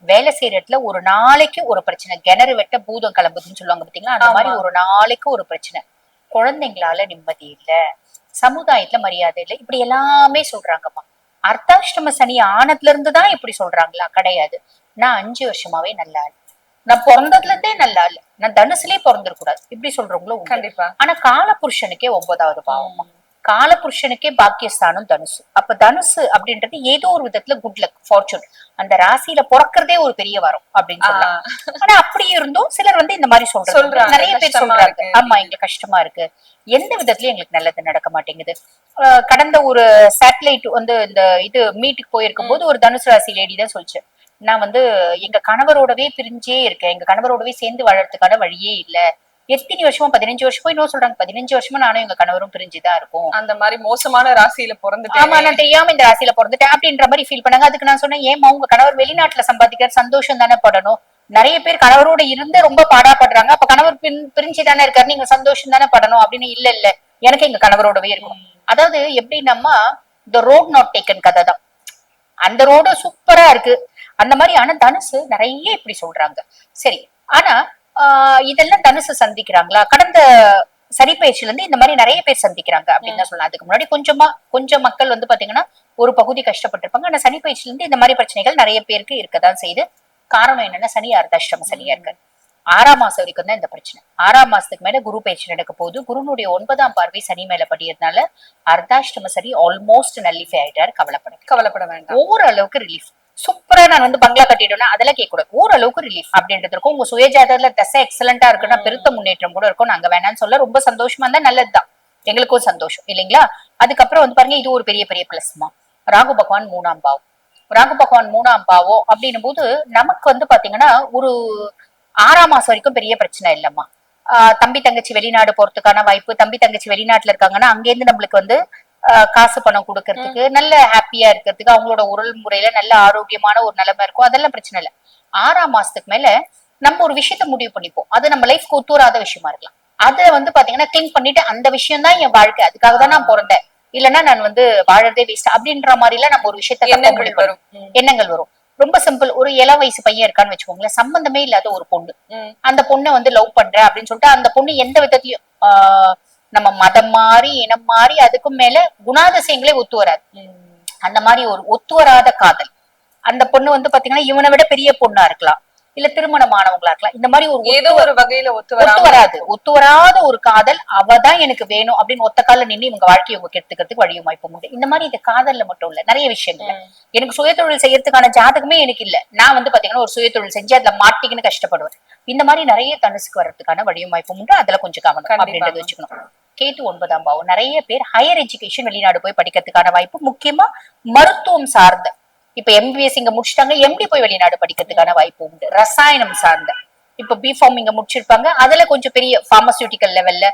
வேலை செய்யற இடத்துல ஒரு நாளைக்கு ஒரு பிரச்சனை, கிணறு வெட்ட பூதம் கிளம்புதுன்னு சொல்லுவாங்க பாத்தீங்களா, அந்த மாதிரி ஒரு நாளைக்கு ஒரு பிரச்சனை, குழந்தைங்களால நிம்மதி இல்ல, சமுதாயத்துல மரியாதை இல்லை, இப்படி எல்லாமே சொல்றாங்கம்மா. அர்த்தாஷ்டம சனி ஆனதுல இருந்துதான் இப்படி சொல்றாங்களா? கிடையாது. நான் 5 வருஷமாவே நல்லா இல்ல, நான் பிறந்ததுல இருந்தே நல்லா இல்ல, நான் தனுசுலயே பிறந்திருக்கூடாது இப்படி சொல்றவங்களும் கண்டிப்பா. ஆனா காலபுருஷனுக்கே 9வது பாவமா, காலபுருஷனுக்கே பாக்கியஸ்தானம் தனுசு. அப்ப தனுசு அப்படின்றது ஏதோ ஒரு விதத்துல குட் லக், ஃபார்ச்சூன், அந்த ராசியில பிறக்கிறதே ஒரு பெரிய வரம் அப்படின்னு சொல்லலாம். ஆனா அப்படி இருந்தும் சிலர் இந்த மாதிரி சொல்றாங்க, நிறைய பேர் சொல்றாங்க, ஆமா எங்களுக்கு கஷ்டமா இருக்கு, எந்த விதத்துலயும் எங்களுக்கு நல்லது நடக்க மாட்டேங்குது. கடந்த ஒரு சேட்டலைட் இந்த இது மீட்டுக்கு போயிருக்கும் போது ஒரு தனுசு ராசி லேடி தான் சொல்லிச்சு, நான் எங்க கணவரோடவே பிரிஞ்சே இருக்கேன், எங்க கணவரோடவே சேர்ந்து வாழறதுக்கான வழியே இல்ல, எத்தனை வருஷமா 15 வருஷமா, இன்னும் சொல்றாங்க 15 வருஷமா நானும் எங்க கணவரும் பிரிஞ்சுதான் இருக்கும், அந்த மாதிரி மோசமான ராசியில பிறந்துட்டேன், ஆமா நான் தெரியாம இந்த ராசியில பிறந்துட்டேன் அப்படின்ற மாதிரி ஃபீல் பண்ணாங்க. அதுக்கு நான் சொன்னேன், ஏமா உங்க கணவர் வெளிநாட்டுல சம்பாதிக்கிற, சந்தோஷம் தானே படணும், நிறைய பேர் கணவரோட இருந்து ரொம்ப பாடாப்படுறாங்க, அப்ப கணவர் பிரிஞ்சு தானே இருக்காரு, நீங்க சந்தோஷம் தானே படணும் அப்படின்னு. இல்ல இல்ல எனக்கு எங்க கணவரோடவே இருக்கும். அதாவது எப்படின்னா இந்த ரோட் நாட் டேக்கன் கதை தான், அந்த ரோடு சூப்பரா இருக்கு, அந்த மாதிரி. ஆனா தனுசு நிறைய இப்படி சொல்றாங்க. சரி, ஆனா இதெல்லாம் தனுசு சந்திக்கிறாங்களா? கடந்த சனி பயிற்சியில இருந்து இந்த மாதிரி நிறைய பேர் சந்திக்கிறாங்க அப்படின்னு தான் சொல்லலாம். அதுக்கு முன்னாடி கொஞ்சம் மக்கள் வந்து பாத்தீங்கன்னா ஒரு பகுதி கஷ்டப்பட்டிருப்பாங்க. ஆனா சனி பயிற்சியில இருந்து இந்த மாதிரி பிரச்சனைகள் நிறைய பேருக்கு இருக்கதான் செய்யுது. காரணம் என்னன்னா, சனி அர்த்தாஷ்டம சனியா இருக்கு. 6ஆம் மாசம் வரைக்கும் தான் இந்த பிரச்சனை. 6ஆம் மாசத்துக்கு மேல குரு பயிற்சி நடக்க போகுது. குருனுடைய 9ஆம் பார்வை சனி மேல படியறதுனால அர்த்தாஷ்டம சனி ஆல்மோஸ்ட் நல்லிஃபை ஆயிட்டாரு. கவலைப்பட வேண்டாம். ஓரளவுக்கு ரிலீஃப். சூப்பரா நான் வந்து பங்களா கட்டிட்டோம்னா அதெல்லாம் கேட்க கூடாது. ஓரளவுக்கு ரிலீஃப் அப்படின்றது இருக்கும். உங்க சுயஜாதகத்துல தசை எக்ஸலண்டா இருக்குன்னா பெருத்த முன்னேற்றம் கூட இருக்கும். நாங்க வேணாம்னு சொல்ல, ரொம்ப சந்தோஷமா இருந்தா நல்லதுதான், எங்களுக்கும் சந்தோஷம் இல்லைங்களா? அதுக்கப்புறம் வந்து பாருங்க, இது ஒரு பெரிய பெரிய பிளஸ்மா. ராகு பகவான் 3ஆம் பாவம். ராகு பகவான் 3ஆம் பாவம் அப்படின்னும் போது நமக்கு வந்து பாத்தீங்கன்னா ஒரு 6ஆம் மாசம் வரைக்கும் பெரிய பிரச்சனை இல்லம்மா. தம்பி தங்கச்சி வெளிநாடு போறதுக்கான வாய்ப்பு, தம்பி தங்கச்சி வெளிநாட்டுல இருக்காங்கன்னா அங்கேருந்து நம்மளுக்கு வந்து காசு பணம் கொடுக்கறதுக்கு, நல்ல ஹாப்பியா இருக்கிறதுக்கு, அவங்களோட உடல் முறையில நல்ல ஆரோக்கியமான ஒரு நிலைமை இருக்கும். அதெல்லாம் பிரச்சனை இல்லை. 6ஆம் மாசத்துக்கு மேல நம்ம ஒரு விஷயத்த முடிவு பண்ணிப்போம். அது நம்ம லைஃப்க்கு ஒத்துவராத விஷயமா இருக்கலாம். அதை வந்து பாத்தீங்கன்னா கிளிங் பண்ணிட்டு அந்த விஷயம் தான் என் வாழ்க்கை, அதுக்காக தான் நான் பிறந்தேன், இல்லைன்னா நான் வந்து வாழறதே வேஸ்ட் அப்படின்ற மாதிரி எல்லாம் நம்ம ஒரு விஷயத்த எண்ணங்கள் வரும். ரொம்ப சிம்பிள். ஒரு இளம் வயசு பையன் இருக்கான்னு வச்சுக்கோங்களேன், சம்பந்தமே இல்லாத ஒரு பொண்ணு, அந்த பொண்ணை வந்து லவ் பண்றேன் அப்படின்னு சொல்லிட்டு அந்த பொண்ணு எந்த விதத்திலயும் நம்ம மதம் மாறி இனம் மாறி அதுக்கும் மேல குணாதிசயங்களே ஒத்து வராது. அந்த மாதிரி ஒரு ஒத்து வராத காதல். அந்த பொண்ணு வந்து பாத்தீங்கன்னா இவனை விட பெரிய பொண்ணா இருக்கலாம், இல்ல திருமணமானவங்களா இருக்கலாம். இந்த மாதிரி ஒரு ஏதோ ஒரு வகையில ஒத்து வராத ஒரு காதல். அவதான் எனக்கு வேணும் அப்படின்னு ஒத்த கால நின்று இவங்க வாழ்க்கையை இவங்க கெடுத்துக்கிறதுக்கு வழியும் வாய்ப்பு உண்டு. இந்த மாதிரி இந்த காதல்ல மட்டும் இல்ல, நிறைய விஷயங்கள். எனக்கு சுயதொழில் செய்யறதுக்கான ஜாதகமே எனக்கு இல்ல, நான் வந்து பாத்தீங்கன்னா ஒரு சுயதொழில் செஞ்சு அதுல மாட்டிக்கின்னு கஷ்டப்படுவேன். இந்த மாதிரி நிறைய தனுசுக்கு வர்றதுக்கான வழியும் வாய்ப்பு உண்டு. அதுல கொஞ்சம் கவனம் அப்படின்றத வச்சுக்கணும். கேது 9ஆம் பாவம். நிறைய பேர் ஹையர் எஜுகேஷன் வெளிநாடு போய் படிக்கிறதுக்கான வாய்ப்பு, முக்கியமா மருத்துவம் சார்ந்த. இப்ப MBS இங்க முடிச்சுட்டாங்க, MD போய் வெளிநாடு படிக்கிறதுக்கான வாய்ப்பு உண்டு. ரசாயனம் சார்ந்த, இப்ப பிஃபார்ம் இங்க முடிச்சிருப்பாங்க, அதுல கொஞ்சம் பெரிய பார்மசியூட்டிக்கல் லெவல்ல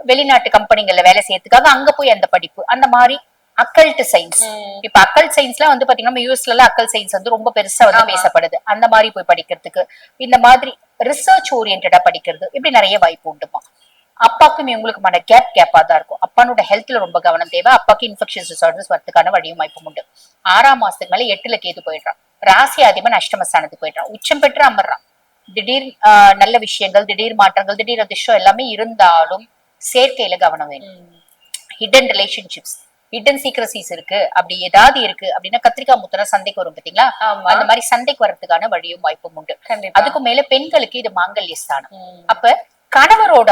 வெளிநாட்டு கம்பெனிகள்ல வேலை செய்யறதுக்காக அங்க போய் அந்த படிப்பு. அந்த மாதிரி அக்கல்ட் சயின்ஸ், இப்ப அக்கல்ட் சயின்ஸ்லாம் வந்து பாத்தீங்கன்னா யூஎஸ்ல எல்லாம் அக்கல்ட் சயின்ஸ் வந்து ரொம்ப பெருசா வந்து பேசப்படுது. அந்த மாதிரி போய் படிக்கிறதுக்கு, இந்த மாதிரி ரிசர்ச் ஓரியன்டா படிக்கிறது, இப்படி நிறைய வாய்ப்பு உண்டுமா. அப்பாக்கும் இவங்களுக்குமான கேப்பா தான் இருக்கும். அப்பானோட ஹெல்த்ல ரொம்ப கவனம் தேவை. அப்பாக்கு இன்ஃபெக்ஷன் டிசார்டர்ஸ் வரதுக்கான வழியும் வாய்ப்பும் உண்டு. 6ஆம் மாசத்துக்கு மேல 8ல கேது போயிடுறான். ராசி அதிபன் அஷ்டமஸ்தானத்துக்கு போயிடுறான். உச்சம் பெற்று அமர்றான். திடீர் நல்ல விஷயங்கள், திடீர் மாற்றங்கள், திடீர் அதிர்ஷ்டம் எல்லாமே இருந்தாலும் சேர்க்கையில கவனம் வேணும். ஹிடன் ரிலேஷன்ஷிப்ஸ், ஹிடன் சீக்ரசிஸ் இருக்கு, அப்படி ஏதாவது இருக்கு அப்படின்னா கத்திரிக்காய் முத்தர சந்தைக்கு வரும் பாத்தீங்களா, அந்த மாதிரி சந்தைக்கு வர்றதுக்கான வழியும் வாய்ப்பும் உண்டு. அதுக்கு மேல பெண்களுக்கு இது மாங்கல்ய ஸ்தானம். அப்ப கணவரோட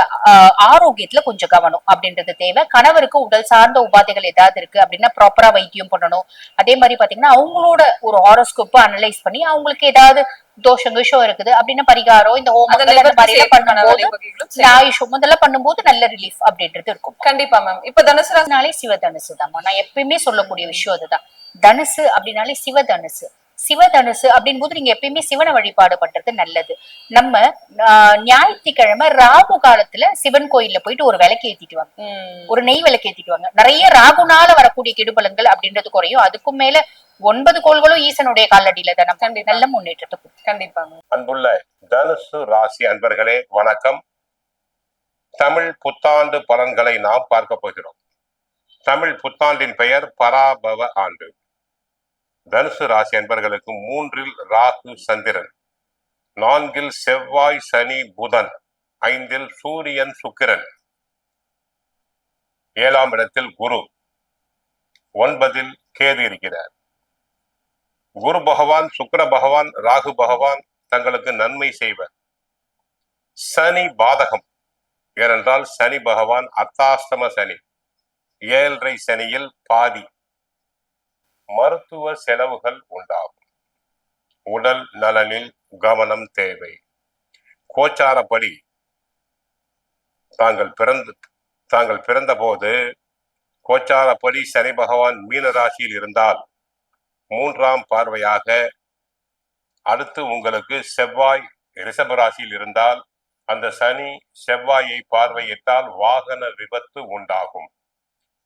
ஆரோக்கியத்துல கொஞ்சம் கவனம் அப்படின்றது தேவை. கணவருக்கு உடல் சார்ந்த உபாதைகள் ஏதாவது இருக்கு அப்படின்னா ப்ராப்பரா வைத்தியம் பண்ணணும். அதே மாதிரி பாத்தீங்கன்னா அவங்களோட ஒரு ஹாரோஸ்கோப் அனலைஸ் பண்ணி அவங்களுக்கு ஏதாவது தோஷம் இருக்குது அப்படின்னா பரிகாரம், இந்த ஆயுஷம் இதெல்லாம் பண்ணும்போது நல்ல ரிலீஃப் அப்படின்றது இருக்கும். கண்டிப்பா மேம். இப்ப தனுசுனாலே சிவதனுசு தான். நான் எப்பயுமே சொல்லக்கூடிய விஷயம் அதுதான். தனுசு அப்படின்னாலே சிவதனுசு. சிவதனுசு அப்படின் போது நீங்க எப்பயுமே சிவனை வழிபாடு பண்றது நல்லது. நம்ம ஞாயிற்றுக்கிழமை ராகு காலத்துல சிவன் கோயில்ல போயிட்டு ஒரு விளக்கு ஏத்திட்டு வாங்க, ஒரு நெய் விளக்கு ஏத்திட்டு வாங்க. நிறைய ராகுனால வரக்கூடிய கெடுபலங்கள் அப்படின்றது குறையும். அதுக்கும் மேல 9 கோள்களும் ஈசனுடைய காலடியில தான் நல்ல முன்னேற்றத்துக்கு. கண்டிப்பா. அன்புள்ள தனுசு ராசி அன்பர்களே வணக்கம். தமிழ் புத்தாண்டு பலன்களை நாம் பார்க்க போகிறோம். தமிழ் புத்தாண்டின் பெயர் பராபவ ஆண்டு. தனுசு ராசி அன்பர்களுக்கு 3ல் ராகு சந்திரன், 4ல் செவ்வாய் சனி புதன், 5ல் சூரியன் சுக்கிரன், 7ஆம் இடத்தில் குரு, 9ல் கேது இருக்கிறார். குரு பகவான், சுக்கிர பகவான், ராகு பகவான் தங்களுக்கு நன்மை செய்வர். சனி பாதகம். ஏனென்றால் சனி பகவான் அர்த்தாஷ்டம சனி, 7.5 சனியில் பாதி. மருத்துவ செலவுகள் உண்டாகும். உடல் நலனில் கவனம் தேவை. கோச்சாரப்படி தாங்கள் பிறந்த போது கோச்சாரப்படி சனி பகவான் மீன ராசியில் இருந்தால் 3ஆம் பார்வையாக, அடுத்து உங்களுக்கு செவ்வாய் ரிஷப ராசியில் இருந்தால் அந்த சனி செவ்வாயை பார்வையிட்டால் வாகன விபத்து உண்டாகும்.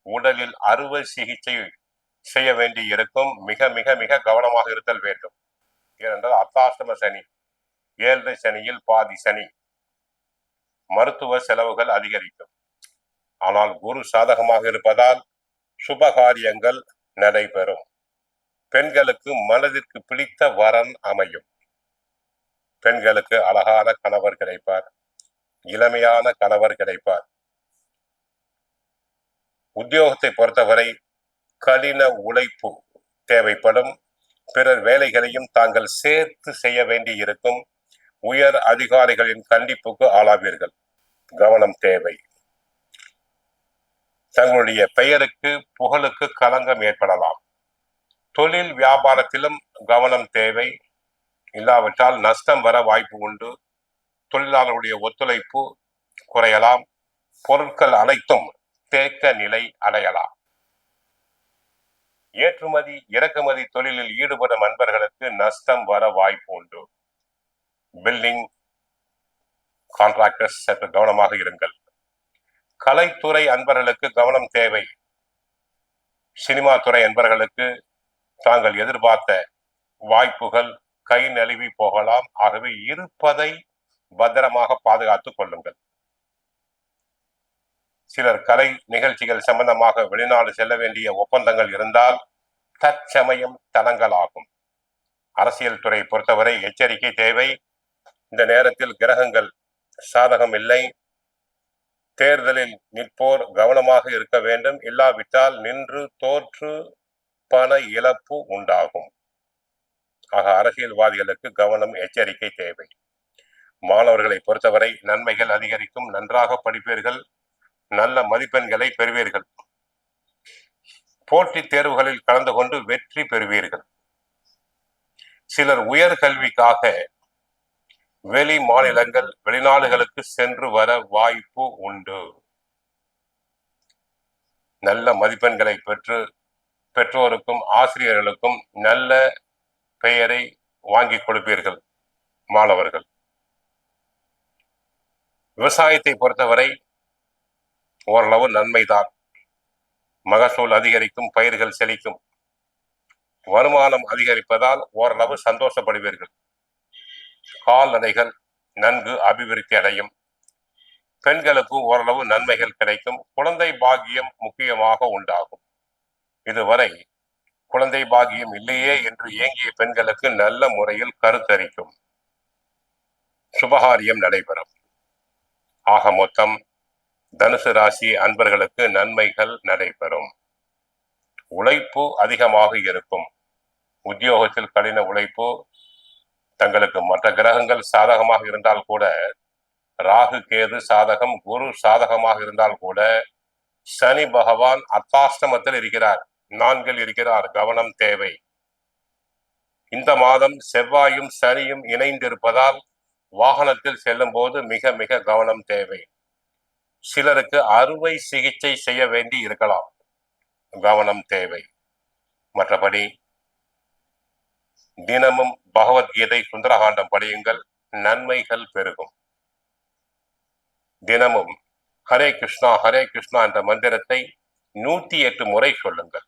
உடலில் அறுவை சிகிச்சை செய்ய வேண்டி இருக்கும். மிக மிக மிக கவனமாக இருத்தல் வேண்டும். ஏனென்றால் அர்த்தாஷ்டம சனி, 7.5 சனியில் பாதி சனி. மருத்துவ செலவுகள் அதிகரிக்கும். ஆனால் குரு சாதகமாக இருப்பதால் சுபகாரியங்கள் நடைபெறும். பெண்களுக்கு மனதிற்கு பிடித்த வரன் அமையும். பெண்களுக்கு அழகான கணவர் கிடைப்பார், இளமையான கணவர் கிடைப்பார். உத்தியோகத்தை பொறுத்தவரை கடின உழைப்பு தேவைப்படும். பிறர் வேலைகளையும் தாங்கள் சேர்த்து செய்ய வேண்டி இருக்கும். உயர் அதிகாரிகளின் கண்டிப்புக்கு ஆளாவீர்கள். கவனம் தேவை. தங்களுடைய பெயருக்கு புகழுக்கு களங்கம் ஏற்படலாம். தொழில் வியாபாரத்திலும் கவனம் தேவை. இல்லாவிட்டால் நஷ்டம் வர வாய்ப்பு உண்டு. தொழிலாளர்களுடைய ஒத்துழைப்பு குறையலாம். பொருட்கள் அனைத்தும் தேக்க நிலை அடையலாம். ஏற்றுமதி இறக்குமதி தொழிலில் ஈடுபடும் அன்பர்களுக்கு நஷ்டம் வர வாய்ப்பு உண்டு. பில்டிங் கான்ட்ராக்டர்ஸ் சற்று கவனமாக இருங்கள். கலைத்துறை அன்பர்களுக்கு கவனம் தேவை. சினிமா துறை அன்பர்களுக்கு தாங்கள் எதிர்பார்த்த வாய்ப்புகள் கை நழுவி போகலாம். ஆகவே இருப்பதை பத்திரமாக பாதுகாத்துக் கொள்ளுங்கள். சிலர் கலை நிகழ்ச்சிகள் சம்பந்தமாக வெளிநாடு செல்ல வேண்டிய ஒப்பந்தங்கள் இருந்தால் தற்சமயம் தடங்கலாகும். அரசியல் துறை பொறுத்தவரை எச்சரிக்கை தேவை. இந்த நேரத்தில் கிரகங்கள் சாதகம் இல்லை. தேர்தலில் நிற்போர் கவனமாக இருக்க வேண்டும். இல்லாவிட்டால் நின்று தோற்று பண இழப்பு உண்டாகும். ஆக அரசியல்வாதிகளுக்கு கவனம், எச்சரிக்கை தேவை. மாணவர்களை பொறுத்தவரை நன்மைகள் அதிகரிக்கும். நன்றாக படிப்பீர்கள், நல்ல மதிப்பெண்களை பெறுவீர்கள். போட்டித் தேர்வுகளில் கலந்து கொண்டு வெற்றி பெறுவீர்கள். சிலர் உயர் கல்விக்காக வெளி மாநிலங்கள், வெளிநாடுகளுக்கு சென்று வர வாய்ப்பு உண்டு. நல்ல மதிப்பெண்களை பெற்று பெற்றோருக்கும் ஆசிரியர்களுக்கும் நல்ல பெயரை வாங்கி கொடுப்பீர்கள் மாணவர்கள். விவசாயத்தை பொறுத்தவரை ஓரளவு நன்மைதான். மகசூல் அதிகரிக்கும், பயிர்கள் செழிக்கும். வருமானம் அதிகரிப்பதால் ஓரளவு சந்தோஷப்படுவீர்கள். கால்நடைகள் நன்கு அபிவிருத்தி அடையும். பெண்களுக்கு ஓரளவு நன்மைகள் கிடைக்கும். குழந்தை பாக்கியம் முக்கியமாக உண்டாகும். இதுவரை குழந்தை பாக்கியம் இல்லையே என்று ஏங்கிய பெண்களுக்கு நல்ல முறையில் கருத்தரிக்கும். சுபகாரியம் நடைபெறும். ஆக மொத்தம் தனுசு ராசி அன்பர்களுக்கு நன்மைகள் நடைபெறும். உழைப்பு அதிகமாக இருக்கும். உத்தியோகத்தில் கடின உழைப்பு. தங்களுக்கு மற்ற கிரகங்கள் சாதகமாக இருந்தால் கூட, ராகு கேது சாதகம், குரு சாதகமாக இருந்தால் கூட, சனி பகவான் அர்த்தாஷ்டமத்தில் இருக்கிறார், 4 இருக்கிறார். கவனம் தேவை. இந்த மாதம் செவ்வாயும் சனியும் இணைந்திருப்பதால் வாகனத்தில் செல்லும் போது மிக மிக கவனம் தேவை. சிலருக்கு அறுவை சிகிச்சை செய்ய வேண்டி இருக்கலாம். கவனம் தேவை. மற்றபடி தினமும் பகவத்கீதை சுந்தரகாண்டம் படியுங்கள், நன்மைகள் பெருகும். தினமும் ஹரே கிருஷ்ணா ஹரே கிருஷ்ணா என்ற மந்திரத்தை 108 முறை சொல்லுங்கள்.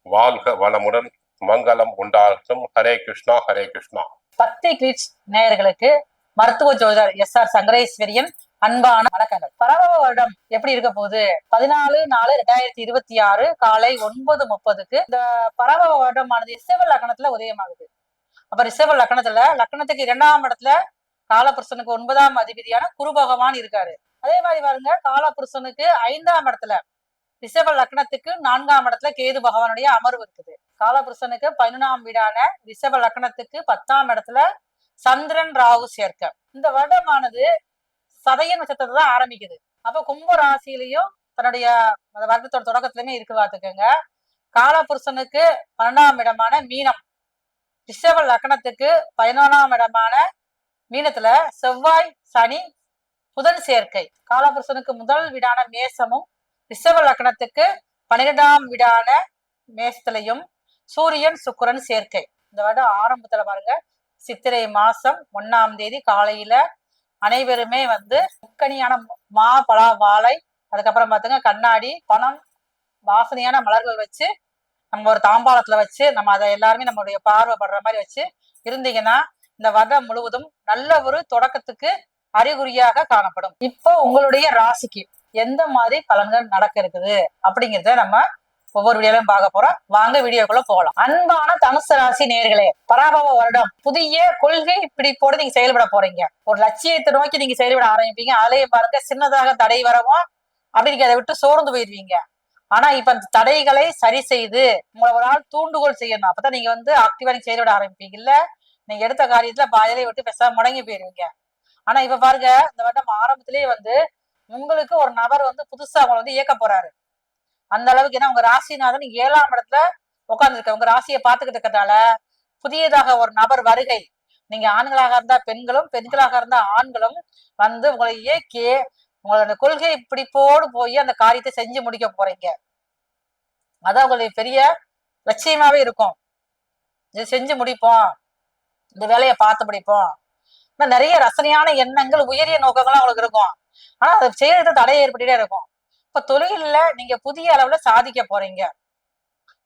வாழ்க வளமுடன், மங்களம் உண்டாகட்டும். ஹரே கிருஷ்ணா ஹரே கிருஷ்ணா. பக்தி கிளிட்ஸ் நேயர்களுக்கு மருத்துவ ஜோதிடர் எஸ்.ஆர். சங்கரேஸ்வரியன் அன்பான வணக்கங்கள். பரவ வருடம் எப்படி இருக்க போகுது? 14/4/2026 காலை 9:30 இந்த பரவ வருடமானது ரிஷப லக்னத்துல உதயமாகுது. அப்ப ரிஷப லக்னத்துக்கு 2ஆம் இடத்துல காலபுருஷனுக்கு 9ஆம் அதிபதியான குரு பகவான் இருக்காரு. அதே மாதிரி பாருங்க, காலபுருஷனுக்கு 5ஆம் இடத்துல ரிஷப லக்னத்துக்கு 4ஆம் இடத்துல கேது பகவானுடைய அமர்வு இருக்குது. காலபுருஷனுக்கு 11ஆம் வீடான ரிஷப லக்னத்துக்கு 10ஆம் இடத்துல சந்திரன் ராகு சேர்க்க. இந்த வருடமானது சதய நட்சத்திரத்தை தான் ஆரம்பிக்குது. அப்ப கும்ப ராசியிலையும் தன்னுடைய வருடத்தோட தொடக்கத்திலுமே இருக்கு பார்த்துக்கோங்க. காலபுருஷனுக்கு 12ஆம் இடமான மீனம், ரிஷப லக்னத்துக்கு 11ஆம் இடமான மீனத்துல செவ்வாய் சனி புதன் சேர்க்கை. காலபுருஷனுக்கு முதல் வீடான மேசமும் ரிஷப லக்னத்துக்கு 12ஆம் வீடான மேசத்திலையும் சூரியன் சுக்கிரன் சேர்க்கை. இந்த வருடம் ஆரம்பத்துல பாருங்க, சித்திரை மாசம் 1ஆம் தேதி காலையில அனைவருமே முக்கணியான மா பலா வாழை, அதுக்கப்புறம் பாத்துங்க கண்ணாடி, பணம், வாசனையான மலர்கள் வச்சு நம்ம ஒரு தாம்பாளத்துல வச்சு நம்ம அதை எல்லாருமே நம்மளுடைய பார்வைப்படுற மாதிரி வச்சு இருந்தீங்கன்னா இந்த வருடம் முழுவதும் நல்ல ஒரு தொடக்கத்துக்கு அறிகுறியாக காணப்படும். இப்போ உங்களுடைய ராசிக்கு எந்த மாதிரி பலன்கள் நடக்க இருக்குது அப்படிங்கிறத நம்ம ஒவ்வொரு வீடியோலையும் பார்க்க போறோம். வாங்க வீடியோக்குள்ள போகலாம். அன்பான தனுசு ராசி நேயர்களே, பராபவ வருடம் புதிய கொள்கை பிடிப்போடு நீங்க செயல்பட போறீங்க. ஒரு லட்சியத்தை நோக்கி நீங்க செயல்பட ஆரம்பிப்பீங்க. அதுலயும் பாருங்க, சின்னதாக தடை வரவும் அப்படி நீங்க அதை விட்டு சோர்ந்து போயிருவீங்க. ஆனா இப்ப அந்த தடைகளை சரி செய்து உங்களை ஒரு ஆள் தூண்டுகோல் செய்யணும். அப்பதான் நீங்க ஆக்டிவா நீங்க செயல்பட ஆரம்பிப்பீங்க. இல்ல நீங்க எடுத்த காரியத்துல பாதியிலே விட்டு பேசாம முடங்கி போயிருவீங்க. ஆனா இப்ப பாருங்க, இந்த வருடம் ஆரம்பத்திலேயே உங்களுக்கு ஒரு நபர் புதுசா உங்களை இயக்க போறாரு. அந்த அளவுக்கு, ஏன்னா உங்க ராசிநாதன் 7ஆம் இடத்துல உட்கார்ந்துருக்க, உங்க ராசியை பார்த்துக்கிட்டு இருக்கிறதால புதியதாக ஒரு நபர் வருகை. நீங்க ஆண்களாக இருந்தா பெண்களும், பெண்களாக இருந்தா ஆண்களும் உங்களை இயக்கி உங்களோட கொள்கை பிடிப்போடு போய் அந்த காரியத்தை செஞ்சு முடிக்க போறீங்க. அதான் உங்களுக்கு பெரிய லட்சியமாவே இருக்கும். இது செஞ்சு முடிப்போம், இந்த வேலையை பார்த்து முடிப்போம். நிறைய ரசனையான எண்ணங்கள், உயரிய நோக்கங்கள்லாம் உங்களுக்கு இருக்கும். ஆனா அதை செய்யறது தடை ஏற்பட்டுட்டே இருக்கும். இப்ப தொழில நீங்க புதிய அளவுல சாதிக்க போறீங்க.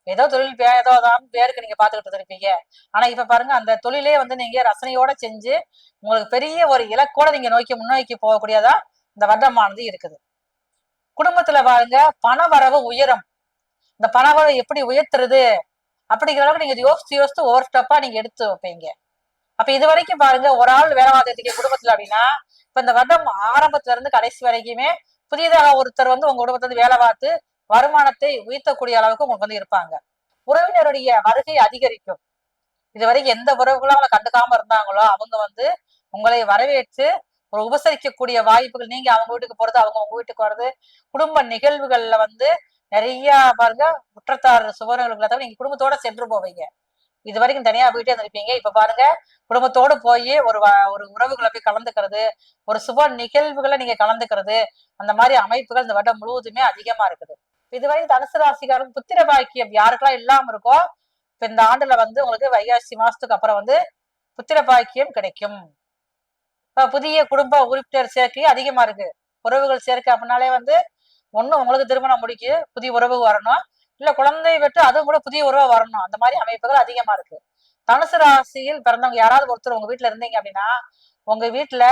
ஏதோ தொழில் ஏதோ பேருக்கு நீங்க பாத்துக்கிட்டு இருப்பீங்க. ஆனா இப்ப பாருங்க, அந்த தொழிலே நீங்க ரசனையோட செஞ்சு உங்களுக்கு பெரிய ஒரு இலக்கோட நீங்க முன்னோக்கி போகக்கூடியதா இந்த வருடமானது இருக்குது. குடும்பத்துல பாருங்க, பண வரவு உயரும். இந்த பண வரவு எப்படி உயர்த்துறது அப்படிங்கிற அளவுக்கு நீங்க யோசிச்சு ஒவ்வொரு ஸ்டெப்பா நீங்க எடுத்து வைப்பீங்க. அப்ப இது வரைக்கும் பாருங்க, ஒரு ஆள் வேலை பார்த்துட்டு குடும்பத்துல அப்படின்னா, இப்ப இந்த வருடம் ஆரம்பத்துல இருந்து கடைசி வரைக்குமே புதியதாக ஒருத்தர் உங்க குடும்பத்துல வேலை பார்த்து வருமானத்தை உயர்த்தக்கூடிய அளவுக்கு உங்களுக்கு இருப்பாங்க. உறவினருடைய வருகை அதிகரிக்கும். இது வரைக்கும் எந்த உறவுகளும் அவங்களை கண்டுக்காம இருந்தாங்களோ அவங்க உங்களை வரவேற்று ஒரு உபசரிக்கக்கூடிய வாய்ப்புகள், நீங்க அவங்க வீட்டுக்கு போறது, அவங்க உங்க வீட்டுக்கு வர்றது, குடும்ப நிகழ்வுகள்ல நிறைய பாருங்க குற்றத்தார் சுவர்களுக்குள்ள தவிர நீங்க குடும்பத்தோட சென்று போவீங்க. இது வரைக்கும் தனியா போயிட்டே இருந்திருப்பீங்க. இப்ப பாருங்க, குடும்பத்தோடு போய் ஒரு உறவுகளை போய் கலந்துக்கிறது, ஒரு சுப நிகழ்வுகளை நீங்க கலந்துக்கிறது, அந்த மாதிரி அமைப்புகள் இந்த வருடம் முழுவதுமே அதிகமா இருக்குது. இதுவரைக்கும் தனுசு ராசிக்காரங்க புத்திர பாக்கியம் யாருக்கெல்லாம் இல்லாம இருக்கோ, இப்ப இந்த ஆண்டுல உங்களுக்கு வைகாசி மாசத்துக்கு அப்புறம் புத்திர பாக்கியம் கிடைக்கும். இப்ப புதிய குடும்ப உறுப்பினர் சேர்க்கை அதிகமா இருக்கு. உறவுகள் சேர்க்கை அப்படின்னாலே ஒண்ணு உங்களுக்கு திருமணம் முடிக்கு புதிய உறவு வரணும், இல்ல குழந்தை விட்டு அதுவும் கூட புதிய உறவு வரணும். அந்த மாதிரி அமைப்புகள் அதிகமா இருக்கு. தனுசு ராசியில் பிறந்தவங்க யாராவது ஒருத்தர் உங்க வீட்டுல இருந்தீங்க அப்படின்னா, உங்க வீட்டுல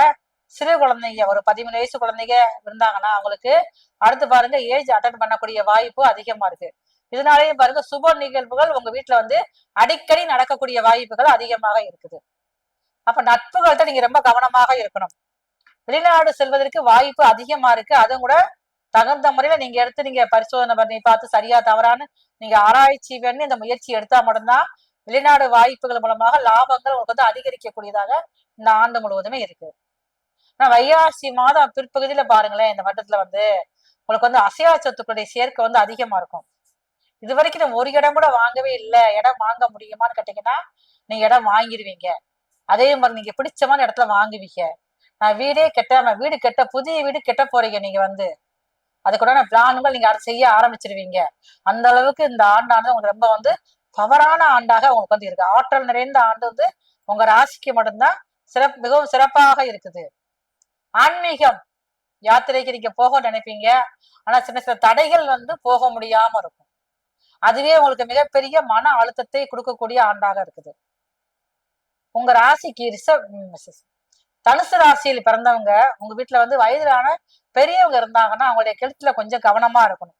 சிறு குழந்தைங்க ஒரு 13 வயசு குழந்தைங்க இருந்தாங்கன்னா அவங்களுக்கு அடுத்து பாருங்க ஏஜ் அட்டன் பண்ணக்கூடிய வாய்ப்பு அதிகமா இருக்கு. இதனாலேயும் பாருங்க, சுப நிகழ்வுகள் உங்க வீட்டுல அடிக்கடி நடக்கக்கூடிய வாய்ப்புகள் அதிகமாக இருக்குது. அப்ப நட்புகள்கிட்ட நீங்க ரொம்ப கவனமாக இருக்கணும். வெளிநாடு செல்வதற்கு வாய்ப்பு அதிகமா இருக்கு. அதுவும் கூட தகுந்த முறையில நீங்க எடுத்து நீங்க பரிசோதனை பண்ணி பார்த்து சரியா தவறான்னு நீங்க ஆராய்ச்சி பண்ணி இந்த முயற்சி எடுத்தா மட்டும்தான் வெளிநாடு வாய்ப்புகள் மூலமாக லாபங்கள் உங்களுக்கு அதிகரிக்கக்கூடியதாக இந்த ஆண்டு முழுவதுமே இருக்கு. ஆனா வைகாசி மாதம் பிற்பகுதியில பாருங்களேன், இந்த வருடத்துல உங்களுக்கு அசையா சொத்துக்களுடைய சேர்க்கை அதிகமா இருக்கும். இது வரைக்கும் நம்ம ஒரு இடம் கூட வாங்கவே இல்லை, இடம் வாங்க முடியுமான்னு கேட்டீங்கன்னா நீங்க இடம் வாங்கிடுவீங்க. அதே மாதிரி நீங்க பிடிச்சமான இடத்துல வாங்குவீங்க. நான் வீடே கெட்டாம வீடு கெட்ட புதிய வீடு கெட்ட போறீங்க. நீங்க அதுக்குடான பிளான்கள் நீங்க செய்ய ஆரம்பிச்சிருவீங்க. அந்த அளவுக்கு இந்த ஆண்டானது உங்களுக்கு ரொம்ப பவரான ஆண்டாக உங்களுக்கு இருக்கு. ஆற்றல் நிறைந்த ஆண்டு உங்க ராசிக்கு மட்டும்தான் மிகவும் சிறப்பாக இருக்குது. ஆன்மீகம் யாத்திரைக்கு நீங்க போக நினைப்பீங்க. ஆனா சின்ன சில தடைகள் போக முடியாம இருக்கும். அதுவே உங்களுக்கு மிகப்பெரிய மன அழுத்தத்தை கொடுக்கக்கூடிய ஆண்டாக இருக்குது. உங்க ராசிக்கு தனுசு ராசியில் பிறந்தவங்க உங்க வீட்டுல வயதிலான பெரியவங்க இருந்தாங்கன்னா அவங்களுடைய கழுத்துல கொஞ்சம் கவனமா இருக்கணும்.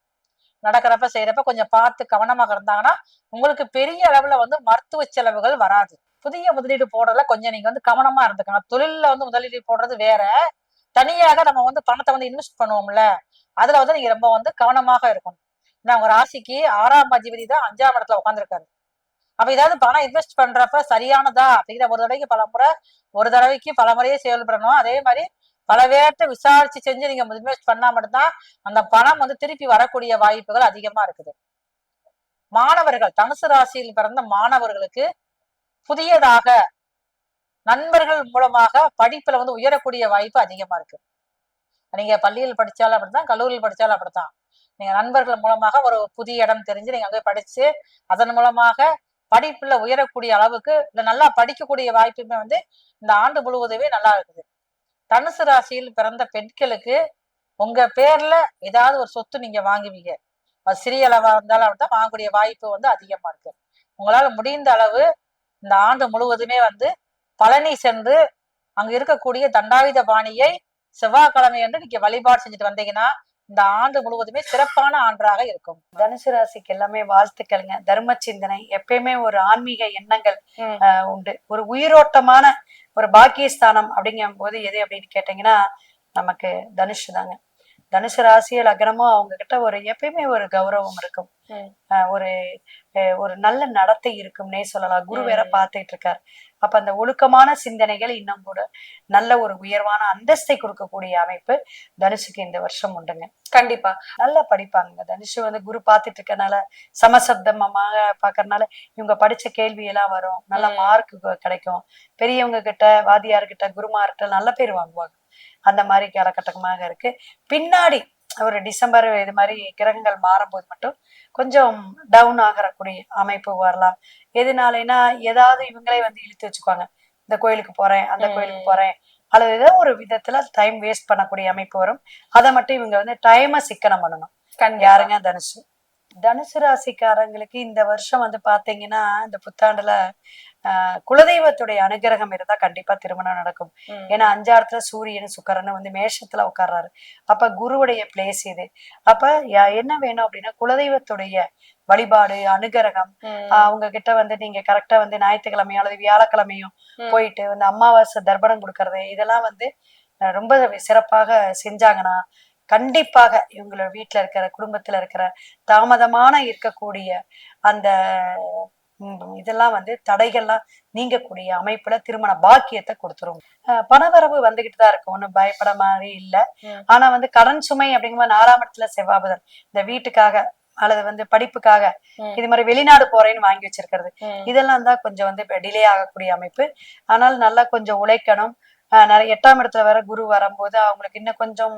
நடக்கிறப்ப செய்யறப்ப கொஞ்சம் பார்த்து கவனமாக இருந்தாங்கன்னா உங்களுக்கு பெரிய அளவுல மருத்துவ செலவுகள் வராது. புதிய முதலீடு போடுறதுல கொஞ்சம் நீங்க கவனமா இருந்துக்கணும். தொழில்ல முதலீடு போடுறது வேற, தனியாக நம்ம பணத்தை இன்வெஸ்ட் பண்ணுவோம்ல, அதுல நீங்க ரொம்ப கவனமாக இருக்கணும். ஏன்னா உங்க ராசிக்கு 6ஆம் அதிபதி தான் 5ஆம் இடத்துல உட்காந்துருக்காரு. அப்ப ஏதாவது பணம் இன்வெஸ்ட் பண்றப்ப சரியானதா அப்படிங்கிற ஒரு தடவைக்கு பல முறையே செயல்படணும். அதே மாதிரி பல பேர்ட்ட விசாரிச்சு செஞ்சு நீங்க இன்வெஸ்ட் பண்ணா மட்டும்தான் அந்த பணம் திருப்பி வரக்கூடிய வாய்ப்புகள் அதிகமா இருக்குது. மாணவர்கள், தனுசு ராசியில் பிறந்த மாணவர்களுக்கு புதியதாக நண்பர்கள் மூலமாக படிப்புல உயரக்கூடிய வாய்ப்பு அதிகமா இருக்கு. நீங்க பள்ளியில் படிச்சாலும் அப்படித்தான், கல்லூரியில் படிச்சாலும் அப்படித்தான். நீங்க நண்பர்கள் மூலமாக ஒரு புதிய இடம் தெரிஞ்சு நீங்க அங்கே படிச்சு அதன் மூலமாக படிப்புல உயரக்கூடிய அளவுக்கு இல்ல நல்லா படிக்கக்கூடிய வாய்ப்புமே இந்த ஆண்டு முழுவதுமே நல்லா இருக்குது. தனுசு ராசியில் பிறந்த பெண்களுக்கு உங்க பேர்ல ஏதாவது ஒரு சொத்து நீங்க வாங்குவீங்க. அது சிறிய அளவா இருந்தாலும் அப்படித்தான் வாங்கக்கூடிய வாய்ப்பு அதிகமா இருக்கு. உங்களால முடிந்த அளவு இந்த ஆண்டு முழுவதுமே பழனி சென்று அங்க இருக்கக்கூடிய தண்டாயுத பாணியை செவ்வாய்க்கிழமை என்று நீங்க வழிபாடு செஞ்சுட்டு வந்தீங்கன்னா இந்த ஆண்டு முழுவதுமே சிறப்பான ஆண்டாக இருக்கும். தனுசு ராசிக்கு எல்லாமே வாழ்த்துக்கள்ங்க. தர்ம சிந்தனை, எப்பயுமே ஒரு ஆன்மீக எண்ணங்கள் உண்டு. ஒரு உயிரோட்டமான ஒரு பாக்கியஸ்தானம் அப்படிங்கும் போது எது அப்படின்னு கேட்டீங்கன்னா நமக்கு தனுஷு தாங்க. தனுசு ராசிய லக்னமும் அவங்க கிட்ட ஒரு எப்பயுமே ஒரு கௌரவம் இருக்கும். ஒரு ஒரு நல்ல நடத்தை இருக்கும்னே சொல்லலாம். குரு வேற பார்த்துட்டு இருக்காரு. அப்ப அந்த ஒழுக்கமான சிந்தனைகள் இன்னும் கூட நல்ல ஒரு உயர்வான அந்தஸ்தை கொடுக்கக்கூடிய அமைப்பு தனுஷுக்கு இந்த வருஷம் உண்டுங்க. கண்டிப்பா நல்லா படிப்பாங்க. தனுஷு வந்து குரு பார்த்துட்டு இருக்கனால சமசப்தமாக பாக்குறதுனால இவங்க படிச்ச கேள்வி எல்லாம் வரும். நல்ல மார்க் கிடைக்கும். பெரியவங்க கிட்ட, வாதியார்கிட்ட, குருமார்கிட்ட நல்ல பேர் வாங்குவாங்க. அந்த மாதிரி காலகட்டமாக இருக்கு. பின்னாடி ஒரு டிசம்பர் இது மாதிரி கிரகங்கள் மாறும்போது மட்டும் கொஞ்சம் டவுன் ஆகக்கூடிய அமைப்பு வரலாம். எதுனாலனா ஏதாவது இவங்களே வந்து இழுத்து வச்சுக்குவாங்க. இந்த கோயிலுக்கு போறேன், அந்த கோயிலுக்கு போறேன், அல்லது ஏதோ ஒரு விதத்துல டைம் வேஸ்ட் பண்ணக்கூடிய அமைப்பு வரும். அதை மட்டும் இவங்க வந்து டைமை சிக்கனம் பண்ணணும். யாருங்க? தனுசு. தனுசு ராசிக்காரங்களுக்கு இந்த வருஷம் வந்து பாத்தீங்கன்னா இந்த புத்தாண்டுல குலதெய்வத்துடைய அனுகிரகம் இருந்தா கண்டிப்பா திருமணம் நடக்கும். ஏன்னா 5ஆம் சூரியன் சுக்கிரன் வந்து மேஷத்துல உட்கார்றாரு. அப்ப குருவுடைய பிளேஸ் இது. அப்ப என்ன வேணும் அப்படின்னா குலதெய்வத்துடைய வழிபாடு, அனுகிரகம். அவங்க கிட்ட வந்து நீங்க கரெக்டா வந்து ஞாயிற்றுக்கிழமையோ அல்லது வியாழக்கிழமையும் போயிட்டு வந்து அமாவாசை தர்ப்பணம் கொடுக்கறது, இதெல்லாம் வந்து ரொம்ப சிறப்பாக செஞ்சாங்கன்னா கண்டிப்பாக இவங்களோட வீட்டுல இருக்கிற, குடும்பத்துல இருக்கிற தாமதமான இருக்கக்கூடிய அந்த இதெல்லாம் வந்து தடைகள்லாம் நீங்கக்கூடிய அமைப்புல திருமண பாக்கியத்தை கொடுத்துரும். பணவரவு வந்துகிட்டு தான் இருக்கும். ஒண்ணும் பயப்பட மாதிரி இல்ல. ஆனா வந்து கடன் சுமை அப்படிங்கும்போது 4ஆம் இடத்துல செவ்வாய் புதன் இந்த வீட்டுக்காக அல்லது வந்து படிப்புக்காக இது மாதிரி வெளிநாடு போறேன்னு வாங்கி வச்சிருக்கிறது, இதெல்லாம் தான் கொஞ்சம் வந்து டிலே ஆகக்கூடிய அமைப்பு. ஆனால் நல்லா கொஞ்சம் உழைக்கணும். நிறைய 8ஆம் இடத்துல வர குரு வரும்போது அவங்களுக்கு இன்னும் கொஞ்சம்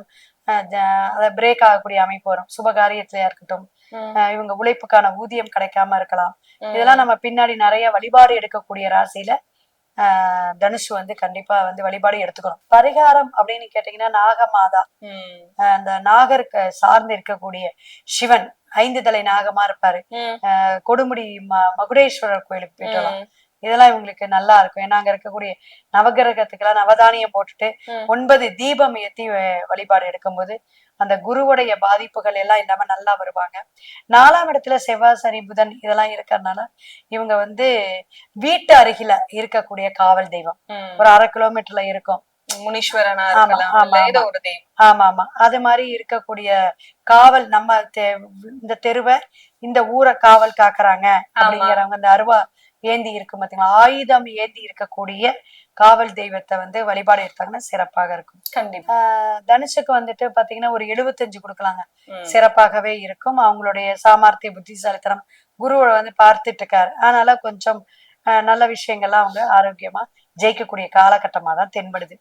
பிரேக் ஆகக்கூடிய அமைப்பு வரும். சுபகாரியத்திலயா இருக்கட்டும், இவங்க உழைப்புக்கான ஊதியம் கிடைக்காம இருக்கலாம். இதெல்லாம் நம்ம பின்னாடி நிறைய வழிபாடு எடுக்கக்கூடிய ராசியில தனுஷு வந்து கண்டிப்பா வந்து வழிபாடு எடுத்துக்கணும். பரிகாரம் அப்படின்னு கேட்டீங்கன்னா நாகமாதா, அந்த நாகருக்கு சார்ந்து இருக்கக்கூடிய சிவன் 5 தலை நாகமா இருப்பாரு. கொடுமுடி மகுடேஸ்வரர் கோயிலுக்கு போயிட்டு வரலாம். இதெல்லாம் இவங்களுக்கு நல்லா இருக்கும். ஏன்னா அங்க இருக்கக்கூடிய நவகிரகத்துக்கெல்லாம் நவதானியம் போட்டுட்டு 9 தீபம் ஏத்தி வழிபாடு எடுக்கும்போது அந்த குருவுடைய பாதிப்புகள் எல்லாம் இல்லாம நல்லா வருவாங்க. 4ஆம் இடத்துல செவ்வாய், சனி, புதன் இதெல்லாம் இருக்கிறதுனால இவங்க வந்து வீட்டு அருகில இருக்கக்கூடிய காவல் தெய்வம் ஒரு 1/2 கிலோமீட்டர்ல இருக்கும். முனீஸ்வரனா ஆமா ஆமா அது மாதிரி இருக்கக்கூடிய காவல் நம்ம இந்த தெருவை, இந்த ஊரை காவல் காக்குறாங்க அப்படிங்கிறவங்க அந்த அருவா ஏந்தி இருக்கும் பாத்தீங்களா, ஆயுதம் ஏந்தி இருக்கக்கூடிய காவல் தெய்வத்தை வந்து வழிபாடு எடுத்தாங்கன்னா சிறப்பாக இருக்கும். கண்டிப்பா தனுஷுக்கு வந்துட்டு பாத்தீங்கன்னா ஒரு 75 கொடுக்கலாங்க. சிறப்பாகவே இருக்கும். அவங்களுடைய சாமர்த்திய, புத்திசாலித்தனம் குருவோட வந்து பார்த்துட்டு இருக்காரு. அதனால கொஞ்சம் நல்ல விஷயங்கள்லாம் அவங்க ஆரோக்கியமா ஜெயிக்கக்கூடிய காலகட்டமா தான் தென்படுது.